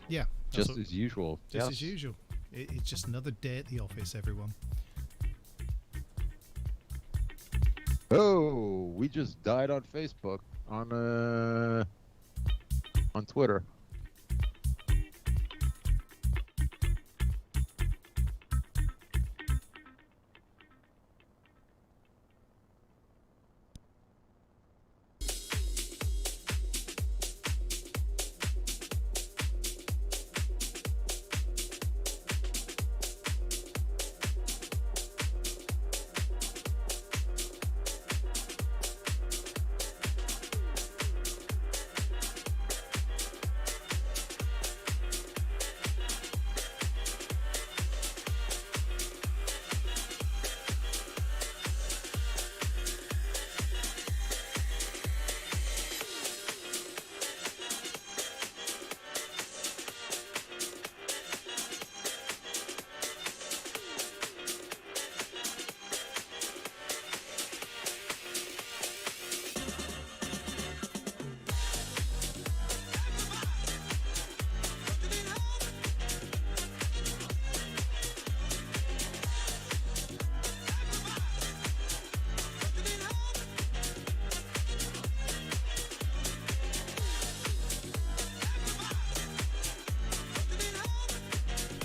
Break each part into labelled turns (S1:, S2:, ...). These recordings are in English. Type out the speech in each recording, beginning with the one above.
S1: Yeah.
S2: Just as usual.
S1: Just as usual. It's just another day at the office, everyone.
S2: Oh, we just died on Facebook, on Twitter.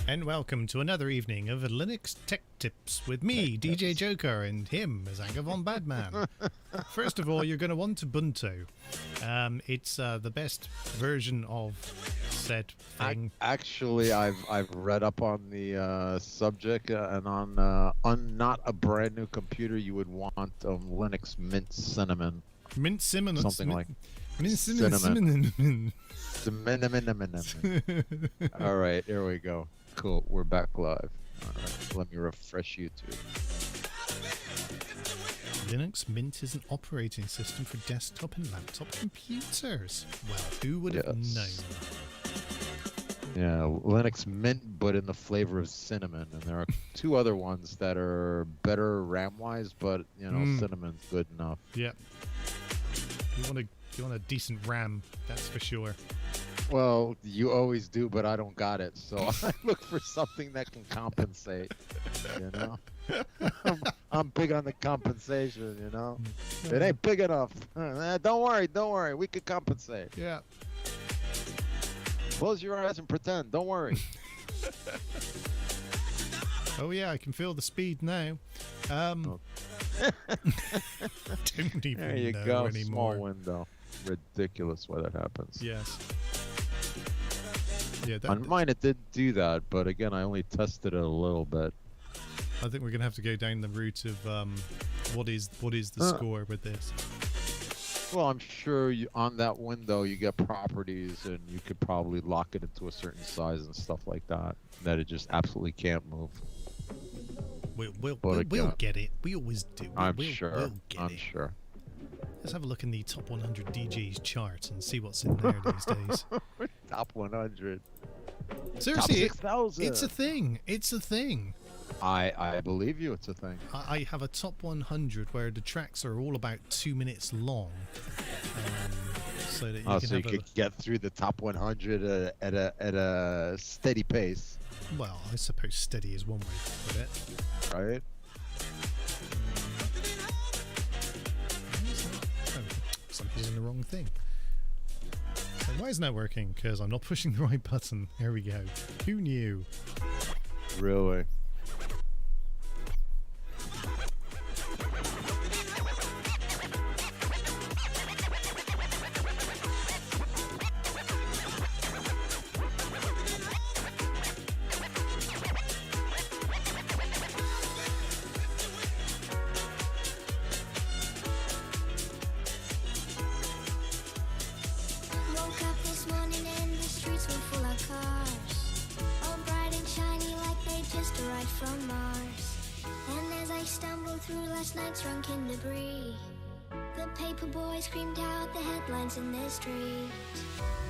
S1: And welcome to another evening of Linux Tech Tips with me, DJ Joker, and him, Mazanga von Badman. First of all, you're going to want Ubuntu. It's the best version of said thing.
S2: Actually, I've read up on the subject, and on not a brand new computer, you would want Linux Mint Cinnamon.
S1: Mint Cinnamon.
S2: Something like
S1: Mint Cinnamon.
S2: All right, here we go. Cool, we're back live. All right, let me refresh YouTube.
S1: Linux Mint is an operating system for desktop and laptop computers. Well, who would have known?
S2: Yeah, Linux Mint, but in the flavor of cinnamon. And there are two other ones that are better RAM-wise, but you know, cinnamon's good enough.
S1: Yeah. You want a decent RAM, that's for sure.
S2: Well, you always do, but I don't got it, so I look for something that can compensate. You know, I'm big on the compensation. You know, it ain't big enough. Don't worry, we could compensate.
S1: Yeah.
S2: Close your eyes and pretend. Don't worry.
S1: Oh yeah, I can feel the speed now. Don't even
S2: there you
S1: know
S2: go.
S1: anymore.
S2: Small window. Ridiculous why that happens.
S1: Yes. Yeah,
S2: on mine it did do that, but again, I only tested it a little bit.
S1: I think we're gonna have to go down the route of what is the score with this.
S2: Well, I'm sure on that window you get properties, and you could probably lock it into a certain size and stuff like that. That it just absolutely can't move.
S1: We'll get it. We always do.
S2: I'm sure.
S1: We'll get it.
S2: Sure.
S1: Let's have a look in the top 100 DJs chart and see what's in there these days.
S2: Top 100.
S1: Seriously,
S2: top 6,000.
S1: It's a thing. It's a thing.
S2: I believe you. It's a thing.
S1: I have a top 100 where the tracks are all about 2 minutes long, so that you
S2: could get through the top 100 at a steady pace.
S1: Well, I suppose steady is one way to put it.
S2: Right.
S1: So I'm hitting the wrong thing. So why isn't that working? Because I'm not pushing the right button. There we go. Who knew?
S2: Really?
S3: From Mars, and as I stumbled through last night's drunken debris, the paper boy screamed out the headlines in the street.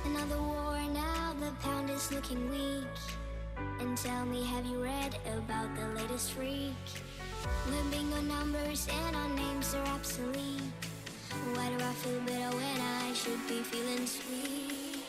S3: Another war now, the pound is looking weak. And tell me, have you read about the latest freak? The bingo numbers and our names are obsolete. Why do I feel bitter when I should be feeling sweet?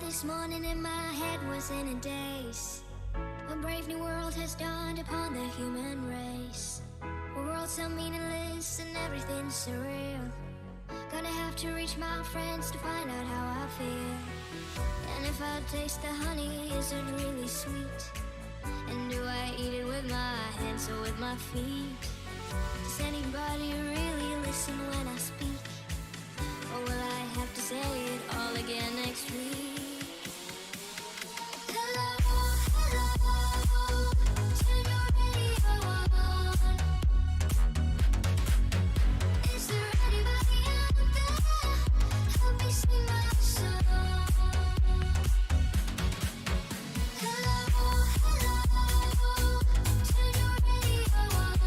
S3: this morning and my head was in a daze. A brave new world has dawned upon the human race. A world so meaningless and everything's surreal. Gonna have to reach my friends to find out how I feel. And if I taste the honey, is it really sweet? And do I eat it with my hands or with my feet? Does anybody really listen when I speak? Or will I have to say it all again next week? Hello, hello, turn your radio on. Is there anybody out there? Help me sing my song. Hello, hello, turn your radio on.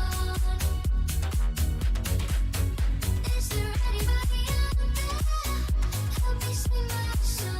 S3: Is there anybody out there? Help me sing my song.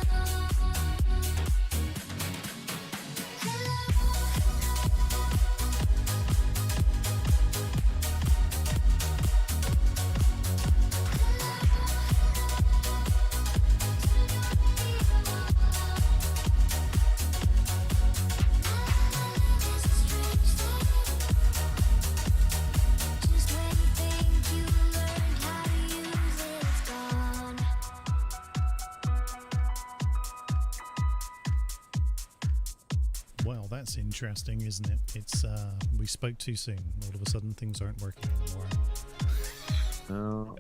S3: Just when you think you learned how to use it, it's gone.
S1: Well, that's interesting, isn't it? It's we spoke too soon. All of a sudden, things aren't working anymore.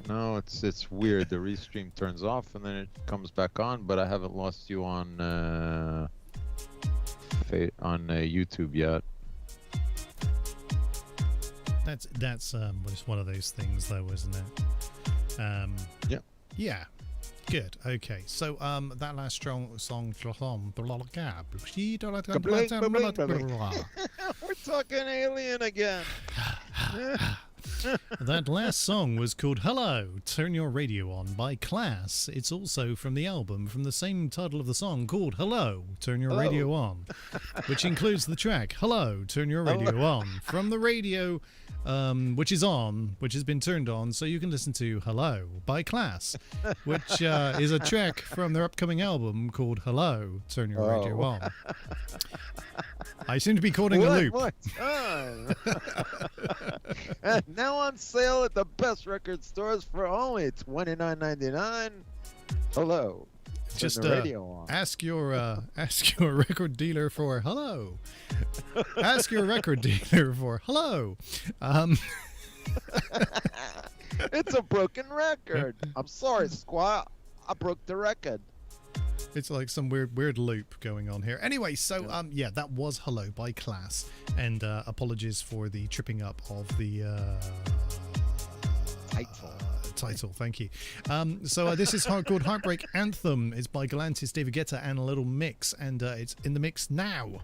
S2: No, it's weird. The restream turns off and then it comes back on, but I haven't lost you on YouTube yet.
S1: That's just one of those things, though, isn't it?
S2: Yeah.
S1: Yeah. Good. Okay. So that last song.
S2: We're talking Alien again.
S1: That last song was called Hello, Turn Your Radio On by Class. It's also from the album from the same title of the song called Hello, Turn Your Radio On, which includes the track Hello, Turn Your Radio On from the radio, which is on, which has been turned on, so you can listen to Hello by Class, which is a track from their upcoming album called Hello, Turn Your Radio On. I seem to be quoting a loop.
S2: What time? And now on sale at the best record stores for only $29.99. Hello. Turn
S1: Just
S2: the radio on.
S1: ask your record dealer for hello. Ask your record dealer for hello.
S2: It's a broken record. I'm sorry, Squaw. I broke the record.
S1: It's like some weird loop going on here. Anyway, so yeah, that was Hello by Class, and apologies for the tripping up of the title. Thank you. So this is called Heartbreak Anthem. It's by Galantis, David Guetta, and a little mix, and it's in the mix now.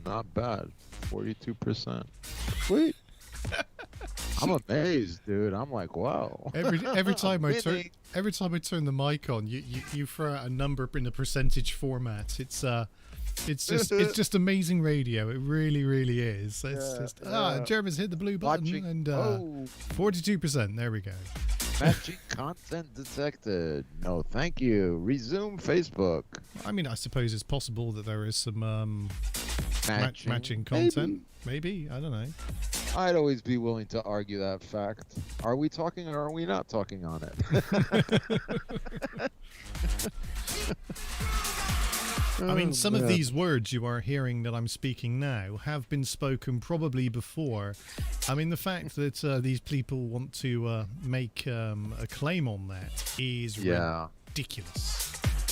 S2: Not bad. 42%. Sweet. I'm amazed, dude. I'm like, wow.
S1: Every time I turn the mic on, you throw out a number in a percentage format. It's just amazing radio. It really is. It's Jervis hit the blue button and 42%. There we go.
S2: Matching content detected. No, thank you. Resume Facebook.
S1: I mean, I suppose it's possible that there is some matching content. Maybe. I don't know.
S2: I'd always be willing to argue that fact. Are we talking or are we not talking on it?
S1: I mean, some of these words you are hearing that I'm speaking now have been spoken probably before. I mean, the fact that these people want to make a claim on that is ridiculous.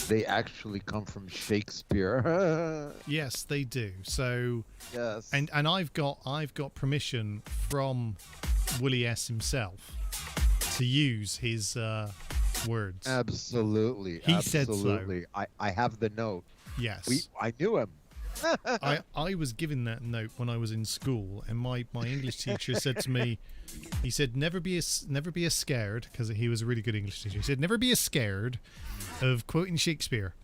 S2: They actually come from Shakespeare.
S1: Yes, they do. So
S2: yes,
S1: and I've got permission from Willie S himself to use his words.
S2: Absolutely.
S1: He said so.
S2: I have the note.
S1: Yes.
S2: I knew him.
S1: I was given that note when I was in school, and my English teacher said to me, he said, never be a scared, because he was a really good English teacher. He said, never be a scared of quoting Shakespeare,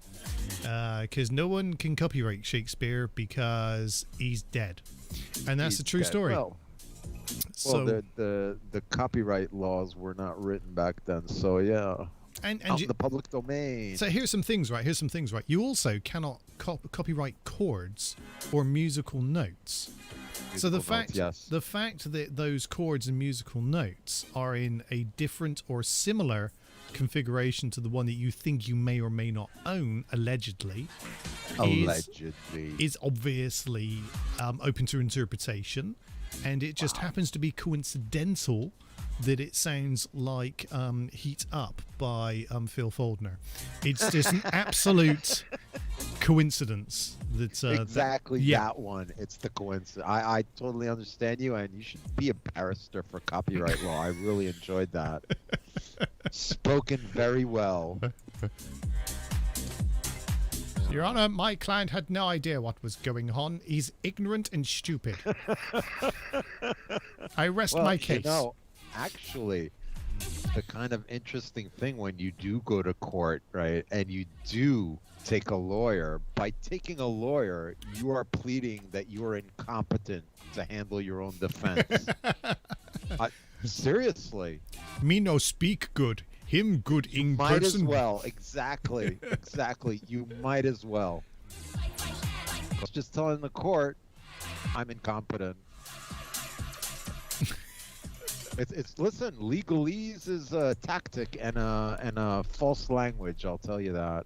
S1: because no one can copyright Shakespeare because he's dead, and that's
S2: He's
S1: a true
S2: dead.
S1: story.
S2: Well,
S1: So
S2: the copyright laws were not written back then, so yeah.
S1: and
S2: Out in the public domain.
S1: so here's some things, right? You also cannot copyright chords or musical notes. So the
S2: Musical notes, yes.
S1: the fact that those chords and musical notes are in a different or similar configuration to the one that you think you may or may not own, allegedly, is obviously open to interpretation, and it just happens to be coincidental that it sounds like Heat Up by Phil Foldner. It's just an absolute coincidence that
S2: Exactly
S1: yeah.
S2: that one. It's the coincidence. I totally understand you, and you should be a barrister for copyright law. I really enjoyed that. Spoken very well.
S1: Your Honor, my client had no idea what was going on. He's ignorant and stupid. I rest my case.
S2: You know, actually, the kind of interesting thing when you do go to court, right, and you do take a lawyer, by taking a lawyer, you are pleading that you are incompetent to handle your own defense. Seriously.
S1: Me no speak good. Him good in
S2: Might
S1: person.
S2: as well. Exactly. Exactly. You might as well. Just telling the court, I'm incompetent. It's listen, legalese is a tactic and a false language, I'll tell you that.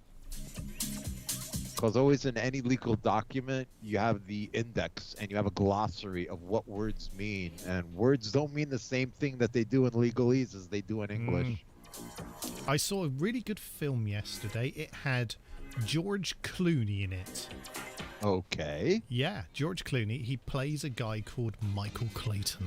S2: Because always in any legal document, you have the index and you have a glossary of what words mean. And words don't mean the same thing that they do in legalese as they do in English.
S1: I saw a really good film yesterday. It had George Clooney in it.
S2: Okay.
S1: Yeah, George Clooney. He plays a guy called Michael Clayton.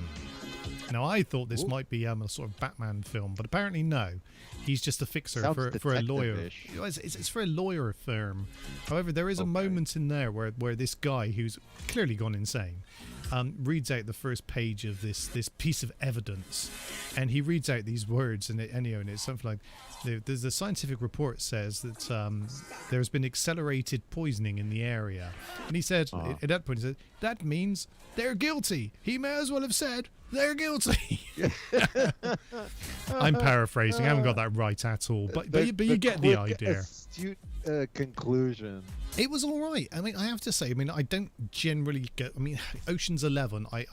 S1: Now, I thought this might be a sort of Batman film, but apparently no. He's just a fixer for a lawyer. It's for a lawyer firm. However, there is a moment in there where this guy, who's clearly gone insane, reads out the first page of this piece of evidence, and he reads out these words, and it's something like, there's a scientific report says that there's been accelerated poisoning in the area, and he said at that point, he said, that means they're guilty. He may as well have said they're guilty. I'm paraphrasing. I haven't got that right at all, but you get the idea.
S2: Astute conclusion.
S1: It was all right. I mean, I have to say, I mean, I don't generally get. I mean, Ocean's 11. I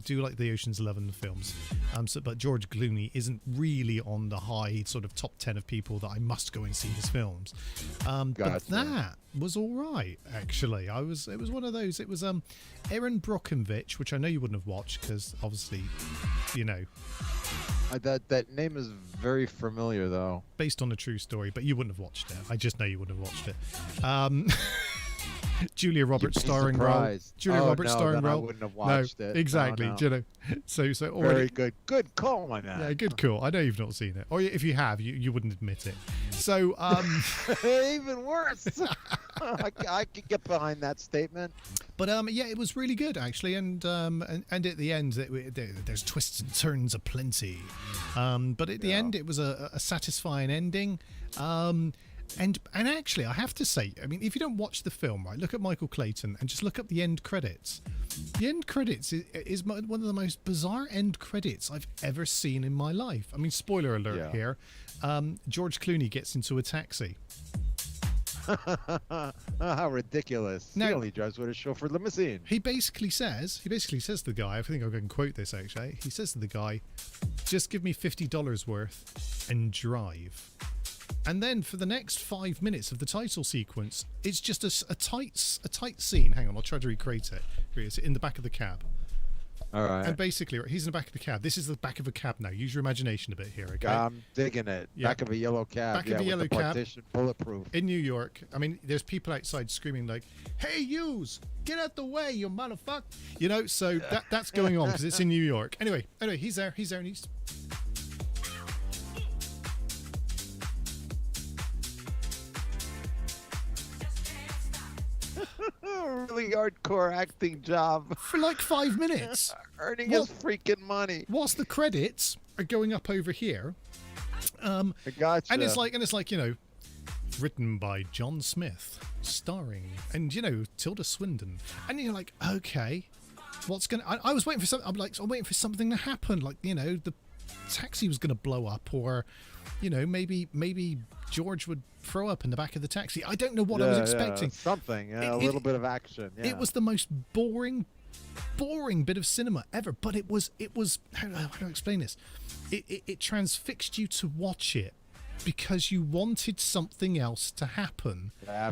S1: do like the Ocean's 11 films. But George Clooney isn't really on the high sort of top 10 of people that I must go and see his films. But that was all right, actually. It was one of those. It was Erin Brockovich, which I know you wouldn't have watched because obviously, you know.
S2: That name is very familiar, though.
S1: Based on a true story, but you wouldn't have watched it. I just know you wouldn't have watched it. Julia Roberts starring role. Julia Roberts starring role.
S2: I wouldn't have watched it.
S1: Exactly.
S2: No.
S1: You know, so already,
S2: very good. Good call, my man.
S1: Yeah, good call. I know you've not seen it, or if you have, you wouldn't admit it. So
S2: even worse. I could get behind that statement.
S1: But yeah, it was really good actually, and at the end, there's twists and turns aplenty. But at the end, it was a satisfying ending. And actually, I have to say, I mean, if you don't watch the film, right, look at Michael Clayton and just look up the end credits. The end credits is one of the most bizarre end credits I've ever seen in my life. I mean, spoiler alert here. George Clooney gets into a taxi.
S2: How ridiculous.
S1: Now,
S2: he only drives with a chauffeur limousine.
S1: He basically says to the guy, I think I can quote this actually. He says to the guy, just give me $50 worth and drive. And then for the next 5 minutes of the title sequence, it's just a tight scene. Hang on, I'll try to recreate it. Here it is, in the back of the cab.
S2: All right.
S1: And basically, he's in the back of the cab. This is the back of a cab now. Use your imagination a bit here, okay?
S2: I'm digging it.
S1: Yeah.
S2: Back of a yellow cab.
S1: Back of a yellow cab.
S2: Partition, bulletproof.
S1: In New York. I mean, there's people outside screaming like, hey, yous, get out the way, you motherfucker. You know, so that's going on because it's in New York. Anyway, he's there, and he's...
S2: Really hardcore acting job.
S1: For like 5 minutes.
S2: Earning his freaking money.
S1: Whilst the credits are going up over here.
S2: I gotcha.
S1: And it's like, you know, written by John Smith, starring, and Tilda Swinton, and you're like, okay, what's gonna? I was waiting for something. I'm waiting for something to happen, like the taxi was gonna blow up, or maybe George would throw up in the back of the taxi. I don't know what I was expecting.
S2: Something, a little bit of action. Yeah.
S1: It was the most boring bit of cinema ever, but it was how do I explain this? It transfixed you to watch it because you wanted something else to happen.
S2: I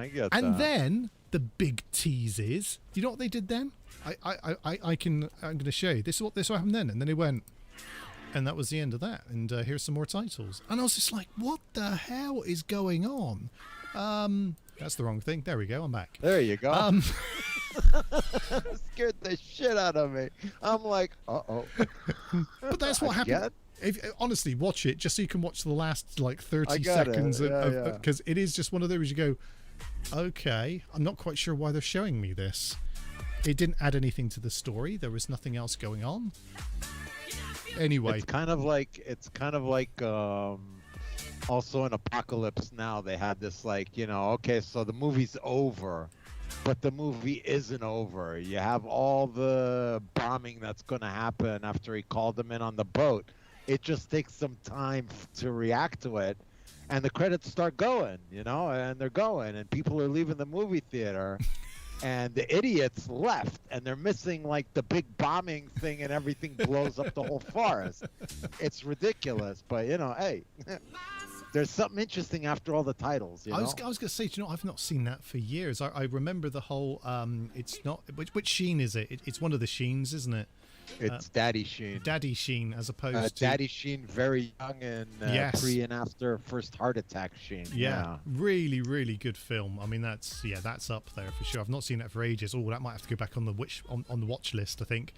S2: get that.
S1: And then the big tease is, you know what they did then? I'm going to show you. This is what happened then. And then it went, and that was the end of that. And here's some more titles. And I was just like, what the hell is going on? That's the wrong thing. There we go. I'm back.
S2: There you go. Scared the shit out of me. I'm like, uh-oh.
S1: But that's what happened. Honestly, watch it just so you can watch the last 30 seconds because it is just one of those you go, okay, I'm not quite sure why they're showing me this. It didn't add anything to the story. There was nothing else going on. Anyway,
S2: it's kind of like also in Apocalypse Now they had this okay, so the movie's over, but the movie isn't over. You have all the bombing that's going to happen after he called them in on the boat. It just takes some time to react to it, and the credits start going, and they're going, and people are leaving the movie theater, and the idiots left, and they're missing the big bombing thing, and everything blows up the whole forest. It's ridiculous, but hey. There's something interesting after all the titles. I
S1: was going to say, I've not seen that for years. I remember the whole. It's not which Sheen is it? It's one of the Sheens, isn't it?
S2: It's Daddy Sheen.
S1: Daddy Sheen, as opposed to
S2: Daddy Sheen, very young and pre and after first heart attack Sheen.
S1: Yeah, really, really good film. I mean, that's up there for sure. I've not seen that for ages. Oh, that might have to go back on the watch list, I think.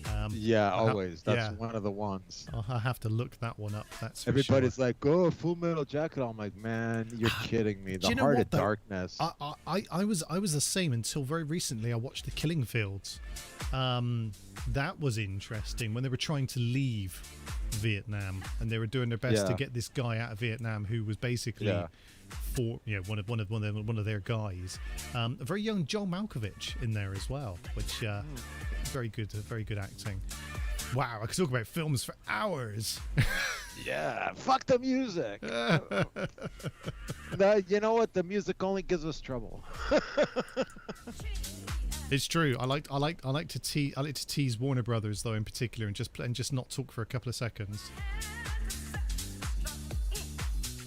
S2: Always. That's one of the ones.
S1: I'll have to look that one up. That's for
S2: everybody's
S1: sure.
S2: like, oh, Full Metal Jacket. I'm like, man, you're kidding me. The Heart of Darkness.
S1: I was the same until very recently. I watched The Killing Fields. That was interesting when they were trying to leave Vietnam and they were doing their best to get this guy out of Vietnam who was basically one of their guys. A very young Joel Malkovich in there as well, which very good acting. Wow, I could talk about films for hours.
S2: Yeah, fuck the music. No, you know what? The music only gives us trouble.
S1: It's true. I like to tease Warner Brothers though in particular, and just not talk for a couple of seconds,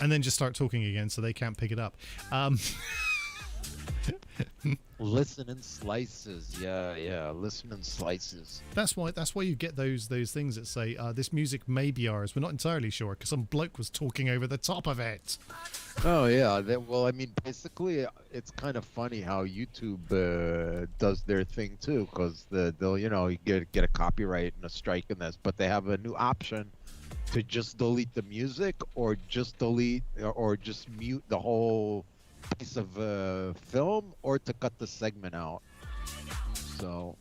S1: and then just start talking again so they can't pick it up.
S2: Listen in slices. Yeah. Listen in slices.
S1: That's why you get those things that say this music may be ours. We're not entirely sure because some bloke was talking over the top of it.
S2: Oh yeah. Well, I mean, basically, it's kind of funny how YouTube does their thing too, because they'll you get a copyright and a strike in this, but they have a new option to just delete the music or just delete or just mute the whole piece of film, or to cut the segment out. So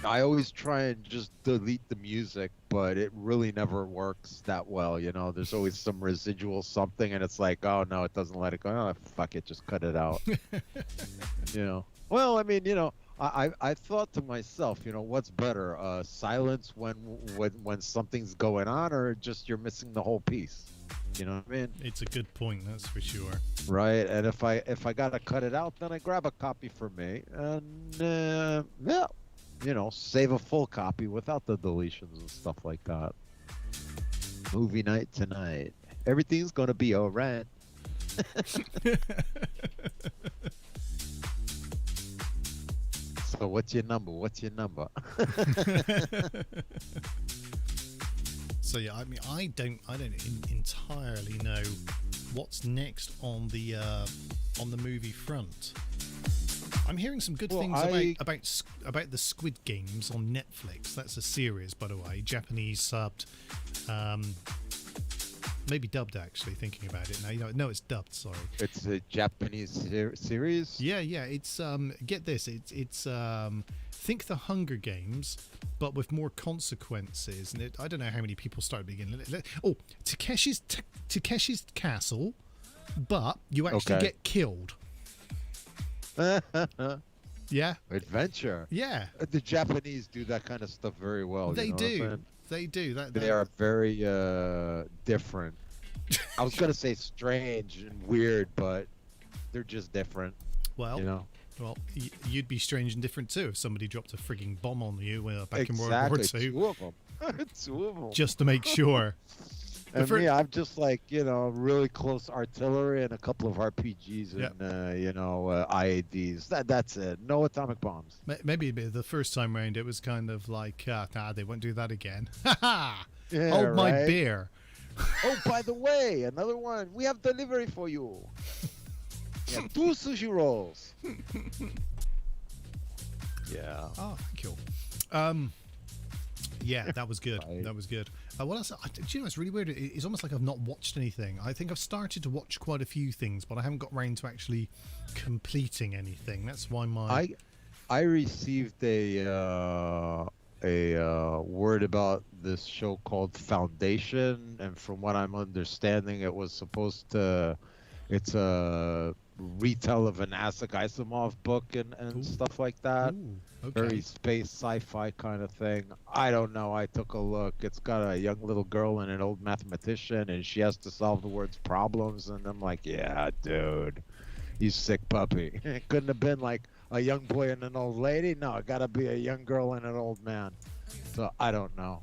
S2: I always try and just delete the music, but it really never works that well. There's always some residual something, and it's like, oh no, it doesn't let it go. Oh, fuck it, just cut it out. Well, I mean, I thought to myself, what's better, silence when something's going on, or just you're missing the whole piece? You know what I mean?
S1: It's a good point, that's for sure.
S2: Right, and if I gotta cut it out, then I grab a copy for me, and save a full copy without the deletions and stuff like that. Movie night tonight. Everything's gonna be alright. So what's your number?
S1: So yeah, I mean, I don't entirely know what's next on the movie front. I'm hearing some good things about the Squid Games on Netflix. That's a series, by the way, Japanese subbed, maybe dubbed actually. Thinking about it now, no, it's dubbed. Sorry,
S2: it's a Japanese series.
S1: Yeah, it's get this, it's think the Hunger Games, but with more consequences. And I don't know how many people started beginning. Oh, Takeshi's Castle. but you actually
S2: Okay.
S1: get killed. Yeah,
S2: Adventure.
S1: yeah,
S2: The Japanese do that kind of stuff very well.
S1: they
S2: you know what I'm
S1: do.
S2: saying?
S1: They do.
S2: They are very different. I was gonna say strange and weird, but they're just different.
S1: Well,
S2: You know.
S1: well, you'd be strange and different too if somebody dropped a frigging bomb on you back in World War
S2: Exactly.
S1: II,
S2: Two of them. Two of them.
S1: just to make sure.
S2: And
S1: fir-
S2: me, I'm just like, really close artillery and a couple of RPGs and,
S1: Yep.
S2: IADs. That's it. No atomic bombs.
S1: Maybe the first time round it was kind of like, nah, they won't do that again. Ha ha!
S2: Yeah,
S1: Hold my
S2: right?
S1: beer.
S2: Oh, by the way, another one. We have delivery for you. Yeah, 2 sushi rolls. Yeah.
S1: Oh, thank you. Yeah, that was good.
S2: Right.
S1: That was good. What else? Do you know, it's really weird. It's almost like I've not watched anything. I think I've started to watch quite a few things, but I haven't got round to actually completing anything. That's why
S2: I received a word about this show called Foundation, and from what I'm understanding, it's a retell of an Isaac Asimov book and
S1: Ooh.
S2: stuff like that.
S1: Ooh, okay.
S2: Very space sci-fi kind of thing. I don't know. I took a look. It's got a young little girl and an old mathematician, and she has to solve the world's problems. And I'm like, yeah, dude, you sick puppy. It couldn't have been like a young boy and an old lady. No, it got to be a young girl and an old man. So I don't know.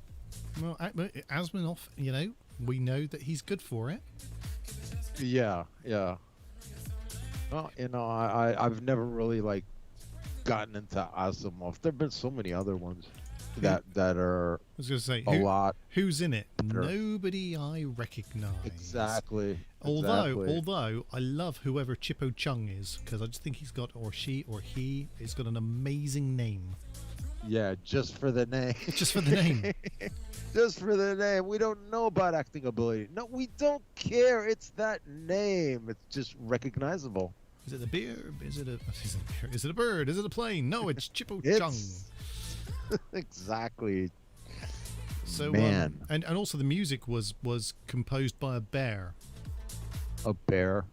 S1: Well, Asimov, we know that he's good for it.
S2: Yeah, yeah. Well, I've never really gotten into Asimov. There've been so many other ones that are
S1: I was going to say,
S2: a lot.
S1: who's in it?
S2: better.
S1: Nobody I recognise.
S2: Exactly.
S1: Although I love whoever Chippo Chung is, because I just think he's got, or she or he, has got an amazing name.
S2: Yeah, just for the name.
S1: Just for the name.
S2: Just for the name. We don't know about acting ability. No, we don't care. It's that name. It's just recognizable.
S1: Is it a beer? Is it a bird? Is it a plane? No, it's Chippo Chung.
S2: It's exactly.
S1: So
S2: Man.
S1: and also the music was composed by a bear.
S2: A bear.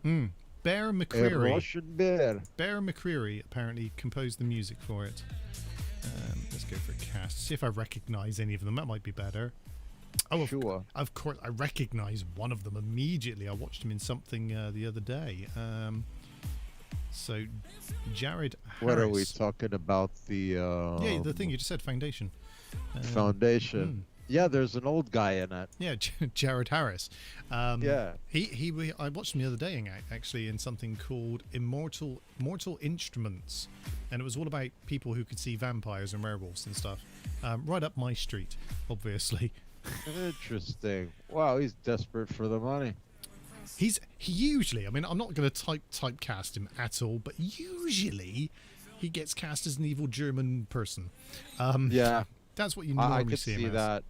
S1: Bear
S2: A
S1: McCreary.
S2: Russian bear.
S1: Bear McCreary apparently composed the music for it. Let's go for cast. See if I recognize any of them. That might be better. Oh,
S2: Sure.
S1: of course, I recognize one of them immediately. I watched him in something the other day. So, Jared Harris.
S2: What are we talking about?
S1: Yeah, the thing you just said, Foundation.
S2: Foundation. Yeah, there's an old guy in it.
S1: Yeah, Jared Harris.
S2: Yeah.
S1: I watched him the other day actually in something called Mortal Instruments, and it was all about people who could see vampires and werewolves and stuff. Right up my street, obviously.
S2: Interesting. Wow, he's desperate for the money.
S1: He usually, I mean, I'm not going to typecast him at all, but usually he gets cast as an evil German person.
S2: Yeah,
S1: That's what you
S2: I
S1: normally
S2: could
S1: see him
S2: see
S1: as.
S2: that.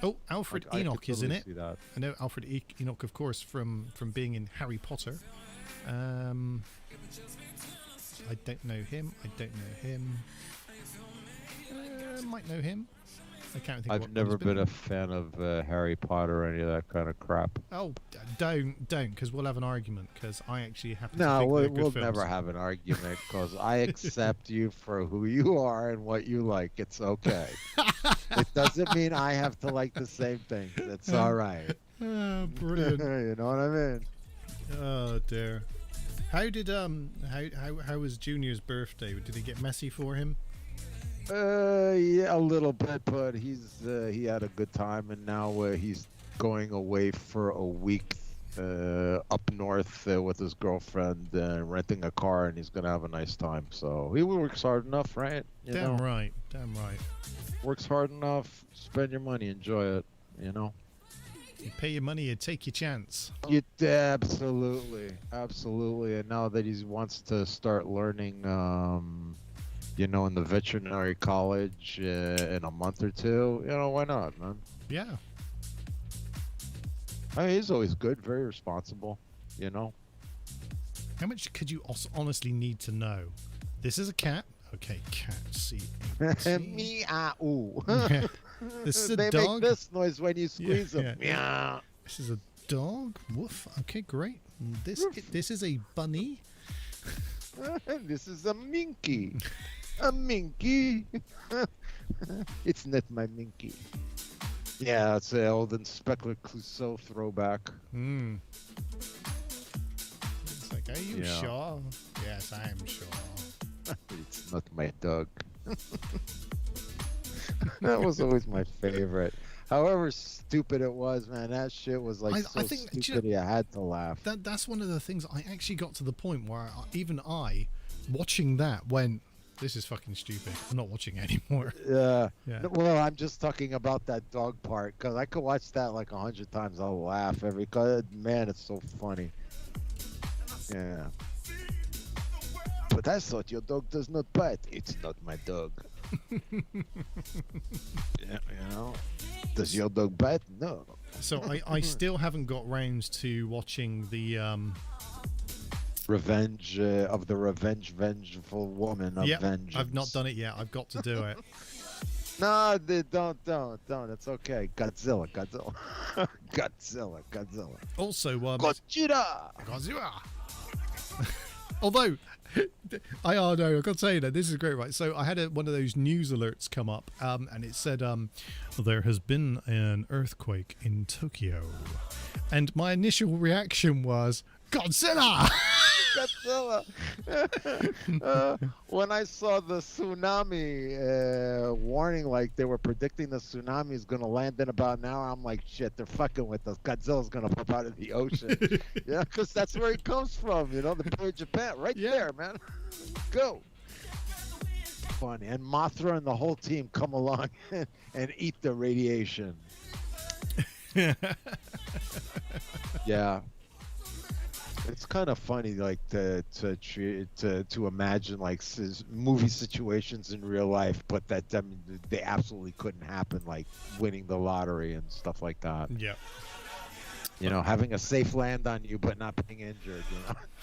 S1: Oh, Alfred
S2: I could
S1: Enoch is in
S2: totally
S1: it.
S2: see that.
S1: I know Alfred Enoch, of course, from being in Harry Potter. I don't know him. Might know him. I can't think.
S2: I've
S1: what
S2: never
S1: he's
S2: been
S1: in.
S2: a fan of Harry Potter or any of that kind of crap.
S1: Oh, don't, because we'll have an argument. Because I actually happen to
S2: No,
S1: think they're
S2: we'll
S1: good
S2: never
S1: films.
S2: have an argument because I accept you for who you are and what you like. It's okay. It doesn't mean I have to like the same thing. It's all right.
S1: Oh, brilliant.
S2: You know what I mean?
S1: Oh dear. How did how was Junior's birthday? Did it get messy for him?
S2: Yeah, a little bit, but he had a good time, and now he's going away for a week up north with his girlfriend, renting a car, and he's gonna have a nice time. So he works hard enough, right?
S1: Damn right.
S2: Works hard enough. Spend your money, enjoy it. You know.
S1: You pay your money, you take your chance.
S2: Absolutely. And now that he wants to start learning, in the veterinary college in a month or two, why not, man?
S1: Yeah.
S2: I mean, he's always good, very responsible,
S1: How much could you honestly need to know? This is a cat. Okay, cat. See.
S2: Meow.
S1: This is a
S2: They
S1: dog.
S2: make this noise when you squeeze them.
S1: Yeah.
S2: Meow.
S1: This is a dog. Woof. Okay, great. This is a bunny.
S2: This is a minky. A minky. It's not my minky. Yeah, it's an old Inspector Clouseau throwback.
S1: Hmm. It's like, are you
S2: Yeah.
S1: sure? Yes, I am sure.
S2: It's not my dog. That was always my favorite. However stupid it was, man, that shit was like
S1: I think, do you
S2: stupid I had to laugh.
S1: That's one of the things I actually got to the point where even I, watching that, went, this is fucking stupid. I'm not watching it anymore.
S2: Yeah.
S1: Yeah.
S2: Well, I'm just talking about that dog part because I could watch that like 100 times. I'll laugh every. Man, it's so funny. Yeah. But I thought your dog does not bite. It's not my dog. Yeah, you know. Does your dog bite? No.
S1: So I still haven't got round to watching the
S2: Revenge of the vengeful woman.
S1: yeah,
S2: Vengeance.
S1: I've not done it yet. I've got to do it.
S2: No, don't. It's okay. Godzilla. Godzilla.
S1: Also,
S2: Godzilla.
S1: Godzilla. Although, I know, I've got to say that this is great, right? So I had one of those news alerts come up, and it said, there has been an earthquake in Tokyo. And my initial reaction was, Godzilla!
S2: Godzilla. When I saw the tsunami warning, like they were predicting the tsunami is going to land in about an hour, I'm like, shit, they're fucking with us. Godzilla's going to pop out of the ocean. Yeah, because that's where he comes from, you know, the Bay of Japan, right there, man. Go. Funny. And Mothra and the whole team come along and eat the radiation. Yeah. It's kind of funny, like to imagine like movie situations in real life, but that they absolutely couldn't happen, like winning the lottery and stuff like that.
S1: Yeah.
S2: You know, having a safe land on you, but not being injured.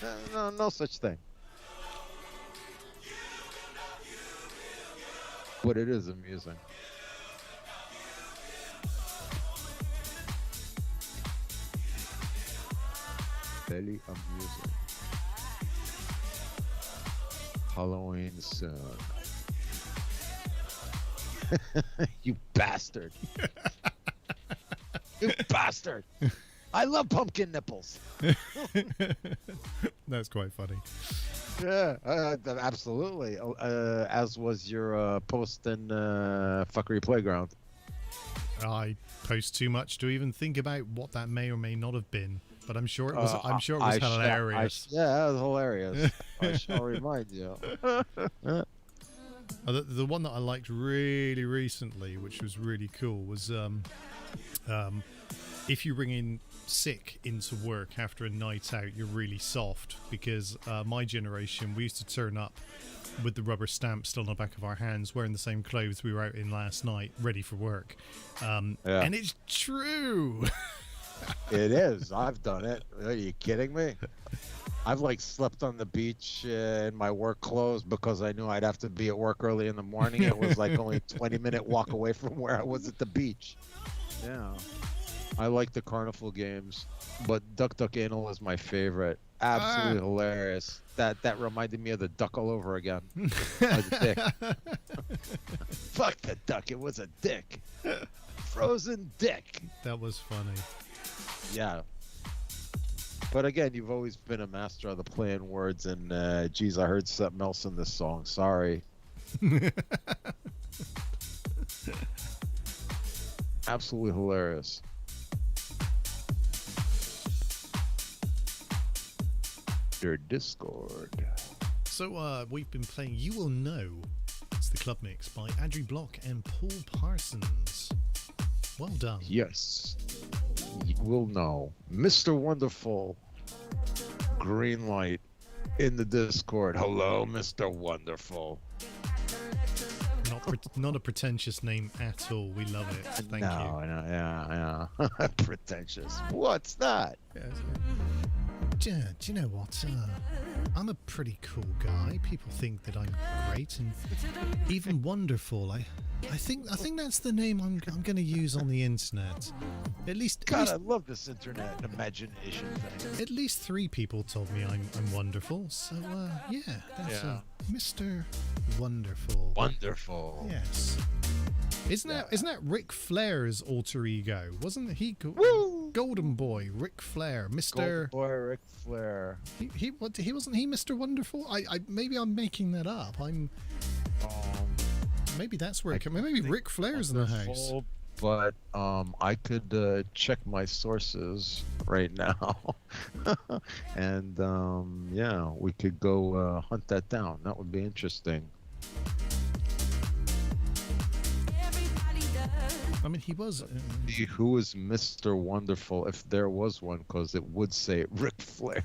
S2: You know, no such thing. But it is amusing. Very amusing. Halloween soon. You bastard. You bastard. I love pumpkin nipples.
S1: That's quite funny.
S2: Yeah, absolutely. As was your post in Fuckery Playground.
S1: I post too much to even think about what that may or may not have been. But I'm sure it was. I'm sure it was hilarious.
S2: Yeah, that was hilarious. I shall remind you.
S1: The one that I liked really recently, which was really cool, was if you bring in sick into work after a night out, you're really soft. Because my generation, we used to turn up with the rubber stamp still on the back of our hands, wearing the same clothes we were out in last night, ready for work. And it's true.
S2: It is. I've done it. Are you kidding me? I've like slept on the beach in my work clothes because I knew I'd have to be at work early in the morning. It was like only a 20-minute walk away from where I was at the beach. Yeah. I like the carnival games, but Duck Duck Anal is my favorite. Absolutely hilarious. That reminded me of the duck all over again. Or the dick. Fuck the duck. It was a dick. Frozen dick.
S1: That was funny.
S2: Yeah. But again, you've always been a master of the playing words, and geez, I heard something else in this song. Sorry. Absolutely hilarious. Their Discord.
S1: So we've been playing You Will Know. It's the club mix by Adri Block and Paul Parsons. Well done.
S2: Yes. You will know. Mr. Wonderful. Green light in the Discord. Hello, Mr. Wonderful.
S1: Not a pretentious name at all. We love it. Thank you.
S2: No, yeah. Pretentious. What's that?
S1: Yeah, do you know what? I'm a pretty cool guy. People think that I'm great and even wonderful. I think that's the name I'm going to use on the internet. At least,
S2: God, I love this internet imagination thing.
S1: at least 3 people told me I'm wonderful. So yeah, that's Mr. Wonderful.
S2: Wonderful.
S1: Yes. Isn't that Ric Flair's alter ego? Wasn't he Golden Boy, Ric Flair, Mr.
S2: Golden Boy Ric Flair.
S1: He wasn't he Mr. Wonderful? I maybe I'm making that up. Maybe that's where it came. Maybe Ric Flair's in the house.
S2: But I could check my sources right now, and yeah, we could go hunt that down. That would be interesting.
S1: I mean, he was.
S2: Who is Mr. Wonderful, if there was one, because it would say Ric Flair.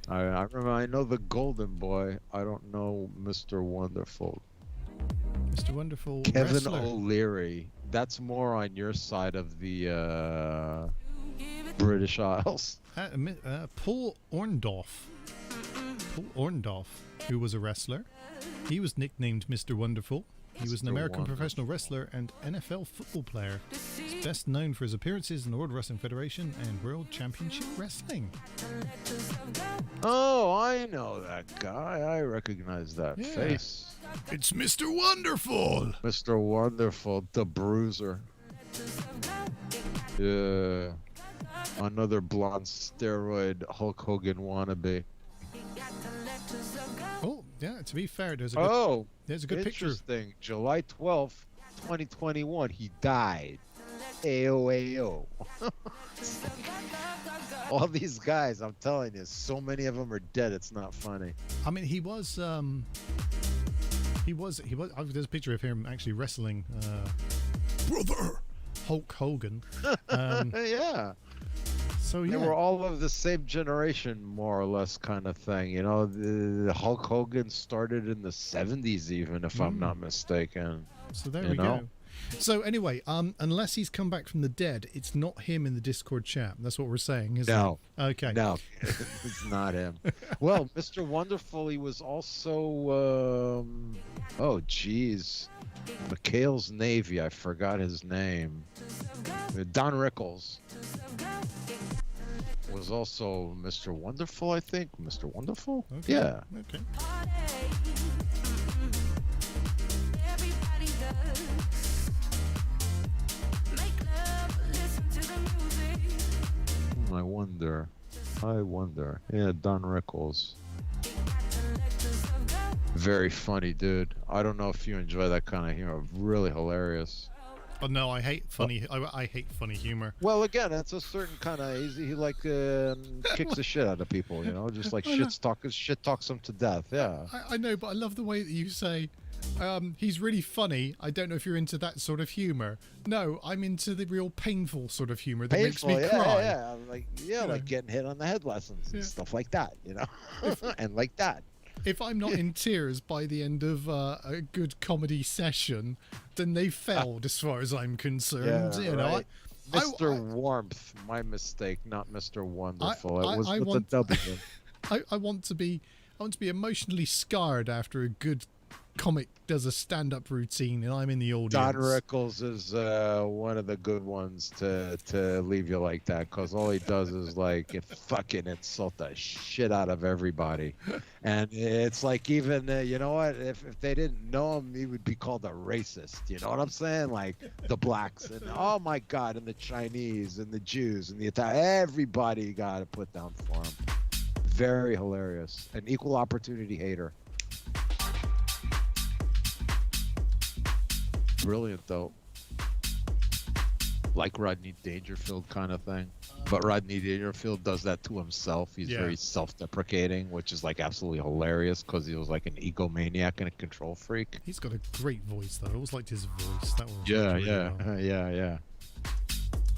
S2: I remember. I know the Golden Boy. I don't know Mr. Wonderful.
S1: Mr. Wonderful.
S2: Kevin
S1: wrestler.
S2: O'Leary. That's more on your side of the British Isles.
S1: Paul Orndorff. Paul Orndorff, who was a wrestler. He was nicknamed Mr. Wonderful. He was an American professional wrestler and NFL football player. He's best known for his appearances in the World Wrestling Federation and World Championship Wrestling.
S2: Oh, I know that guy. I recognize that face.
S1: It's Mr. Wonderful!
S2: Mr. Wonderful, the Bruiser. Yeah. Another blonde steroid Hulk Hogan wannabe.
S1: Oh, yeah, to be fair, there's a good picture.
S2: Interesting. July 12th, 2021, he died. Ayo. All these guys, I'm telling you, so many of them are dead, it's not funny.
S1: I mean, there's a picture of him actually wrestling Brother Hulk Hogan.
S2: Yeah.
S1: So yeah.
S2: They were all of the same generation, more or less, kind of thing. You know, the Hulk Hogan started in the 70s, even, if I'm not mistaken.
S1: So there we go. So anyway, unless he's come back from the dead, it's not him in the Discord chat. That's what we're saying, isn't it? Okay.
S2: No, it's not him. Well, Mr. Wonderful, he was also, oh, geez. McHale's Navy, I forgot his name. Don Rickles was also Mr. Wonderful, I think. Mr. Wonderful?
S1: Okay.
S2: Yeah.
S1: Okay.
S2: I wonder. Yeah, Don Rickles. Very funny dude. I don't know if you enjoy that kind of humor. Really hilarious.
S1: Oh no, I hate funny. I hate funny humor.
S2: Well, again, it's a certain kind of. He like kicks the shit out of people, you know, just like shit talks them to death. Yeah.
S1: I know, but I love the way that you say, he's really funny. I don't know if you're into that sort of humor. No, I'm into the real painful sort of humor that makes me cry.
S2: Yeah, like getting hit on the head lessons and stuff like that, you know, and like that.
S1: If I'm not in tears by the end of a good comedy session, then they failed as far as I'm concerned.
S2: Yeah,
S1: you know,
S2: right. Mr. Warmth, my mistake, not Mr. Wonderful. It was with the W.
S1: I want to be emotionally scarred after a good comic does a stand-up routine and I'm in the audience.
S2: Don Rickles is one of the good ones to leave you like that, because all he does is like fucking insult the shit out of everybody. And it's like, even you know what, if they didn't know him, he would be called a racist, you know what I'm saying? Like the blacks and oh my god, and the Chinese and the Jews and the Italians, everybody got to put down for him. Very hilarious. An equal opportunity hater. Brilliant though, like Rodney Dangerfield kind of thing, but Rodney Dangerfield does that to himself. He's very self-deprecating, which is like absolutely hilarious because he was like an egomaniac and a control freak.
S1: He's got a great voice though. I always liked his voice. That was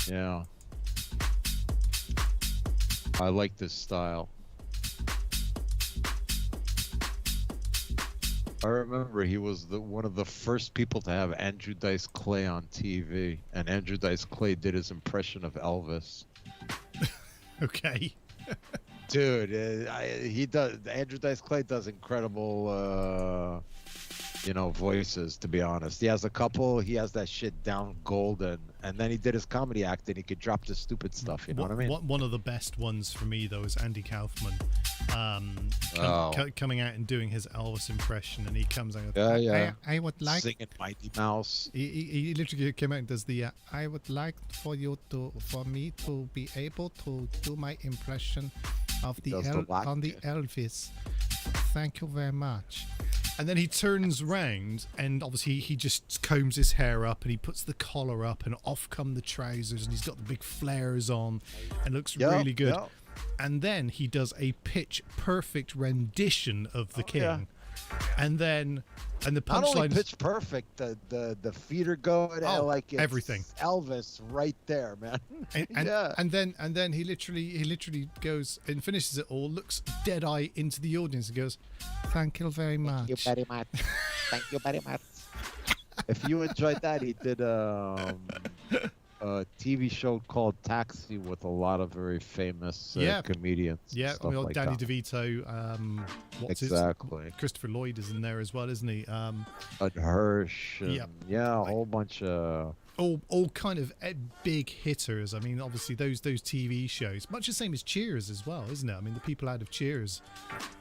S2: yeah. I like this style. I remember he was one of the first people to have Andrew Dice Clay on TV, and Andrew Dice Clay did his impression of Elvis.
S1: Okay.
S2: Dude, he does. Andrew Dice Clay does incredible, voices. To be honest, he has a couple. He has that shit down golden, and then he did his comedy act, and he could drop the stupid stuff. You know what I mean?
S1: One of the best ones for me though is Andy Kaufman, coming out and doing his Elvis impression, and he comes out. I would like
S2: singing Mighty Mouse.
S1: He literally came out and does the. I would like for me to be able to do my impression of the on the Elvis. Thank you very much. And then he turns round, and obviously he just combs his hair up, and he puts the collar up, and off come the trousers, and he's got the big flares on, and looks really good. Yep. And then he does a pitch perfect rendition of the King. Yeah. And the punchline.
S2: Not only pitch perfect, the feet are going like it's
S1: everything.
S2: Elvis right there, man.
S1: And then he literally goes and finishes it all, looks dead eye into the audience and goes, "Thank you very much.
S2: Thank you very much. Thank you very much." If you enjoyed that, he did a TV show called Taxi with a lot of very famous comedians.
S1: Yeah,
S2: stuff like
S1: Danny
S2: that.
S1: DeVito.
S2: Exactly.
S1: Christopher Lloyd is in there as well, isn't he?
S2: Bud Hirsch. And, a whole bunch of.
S1: All kind of big hitters. I mean, obviously those TV shows, much the same as Cheers as well, isn't it? I mean, the people out of Cheers,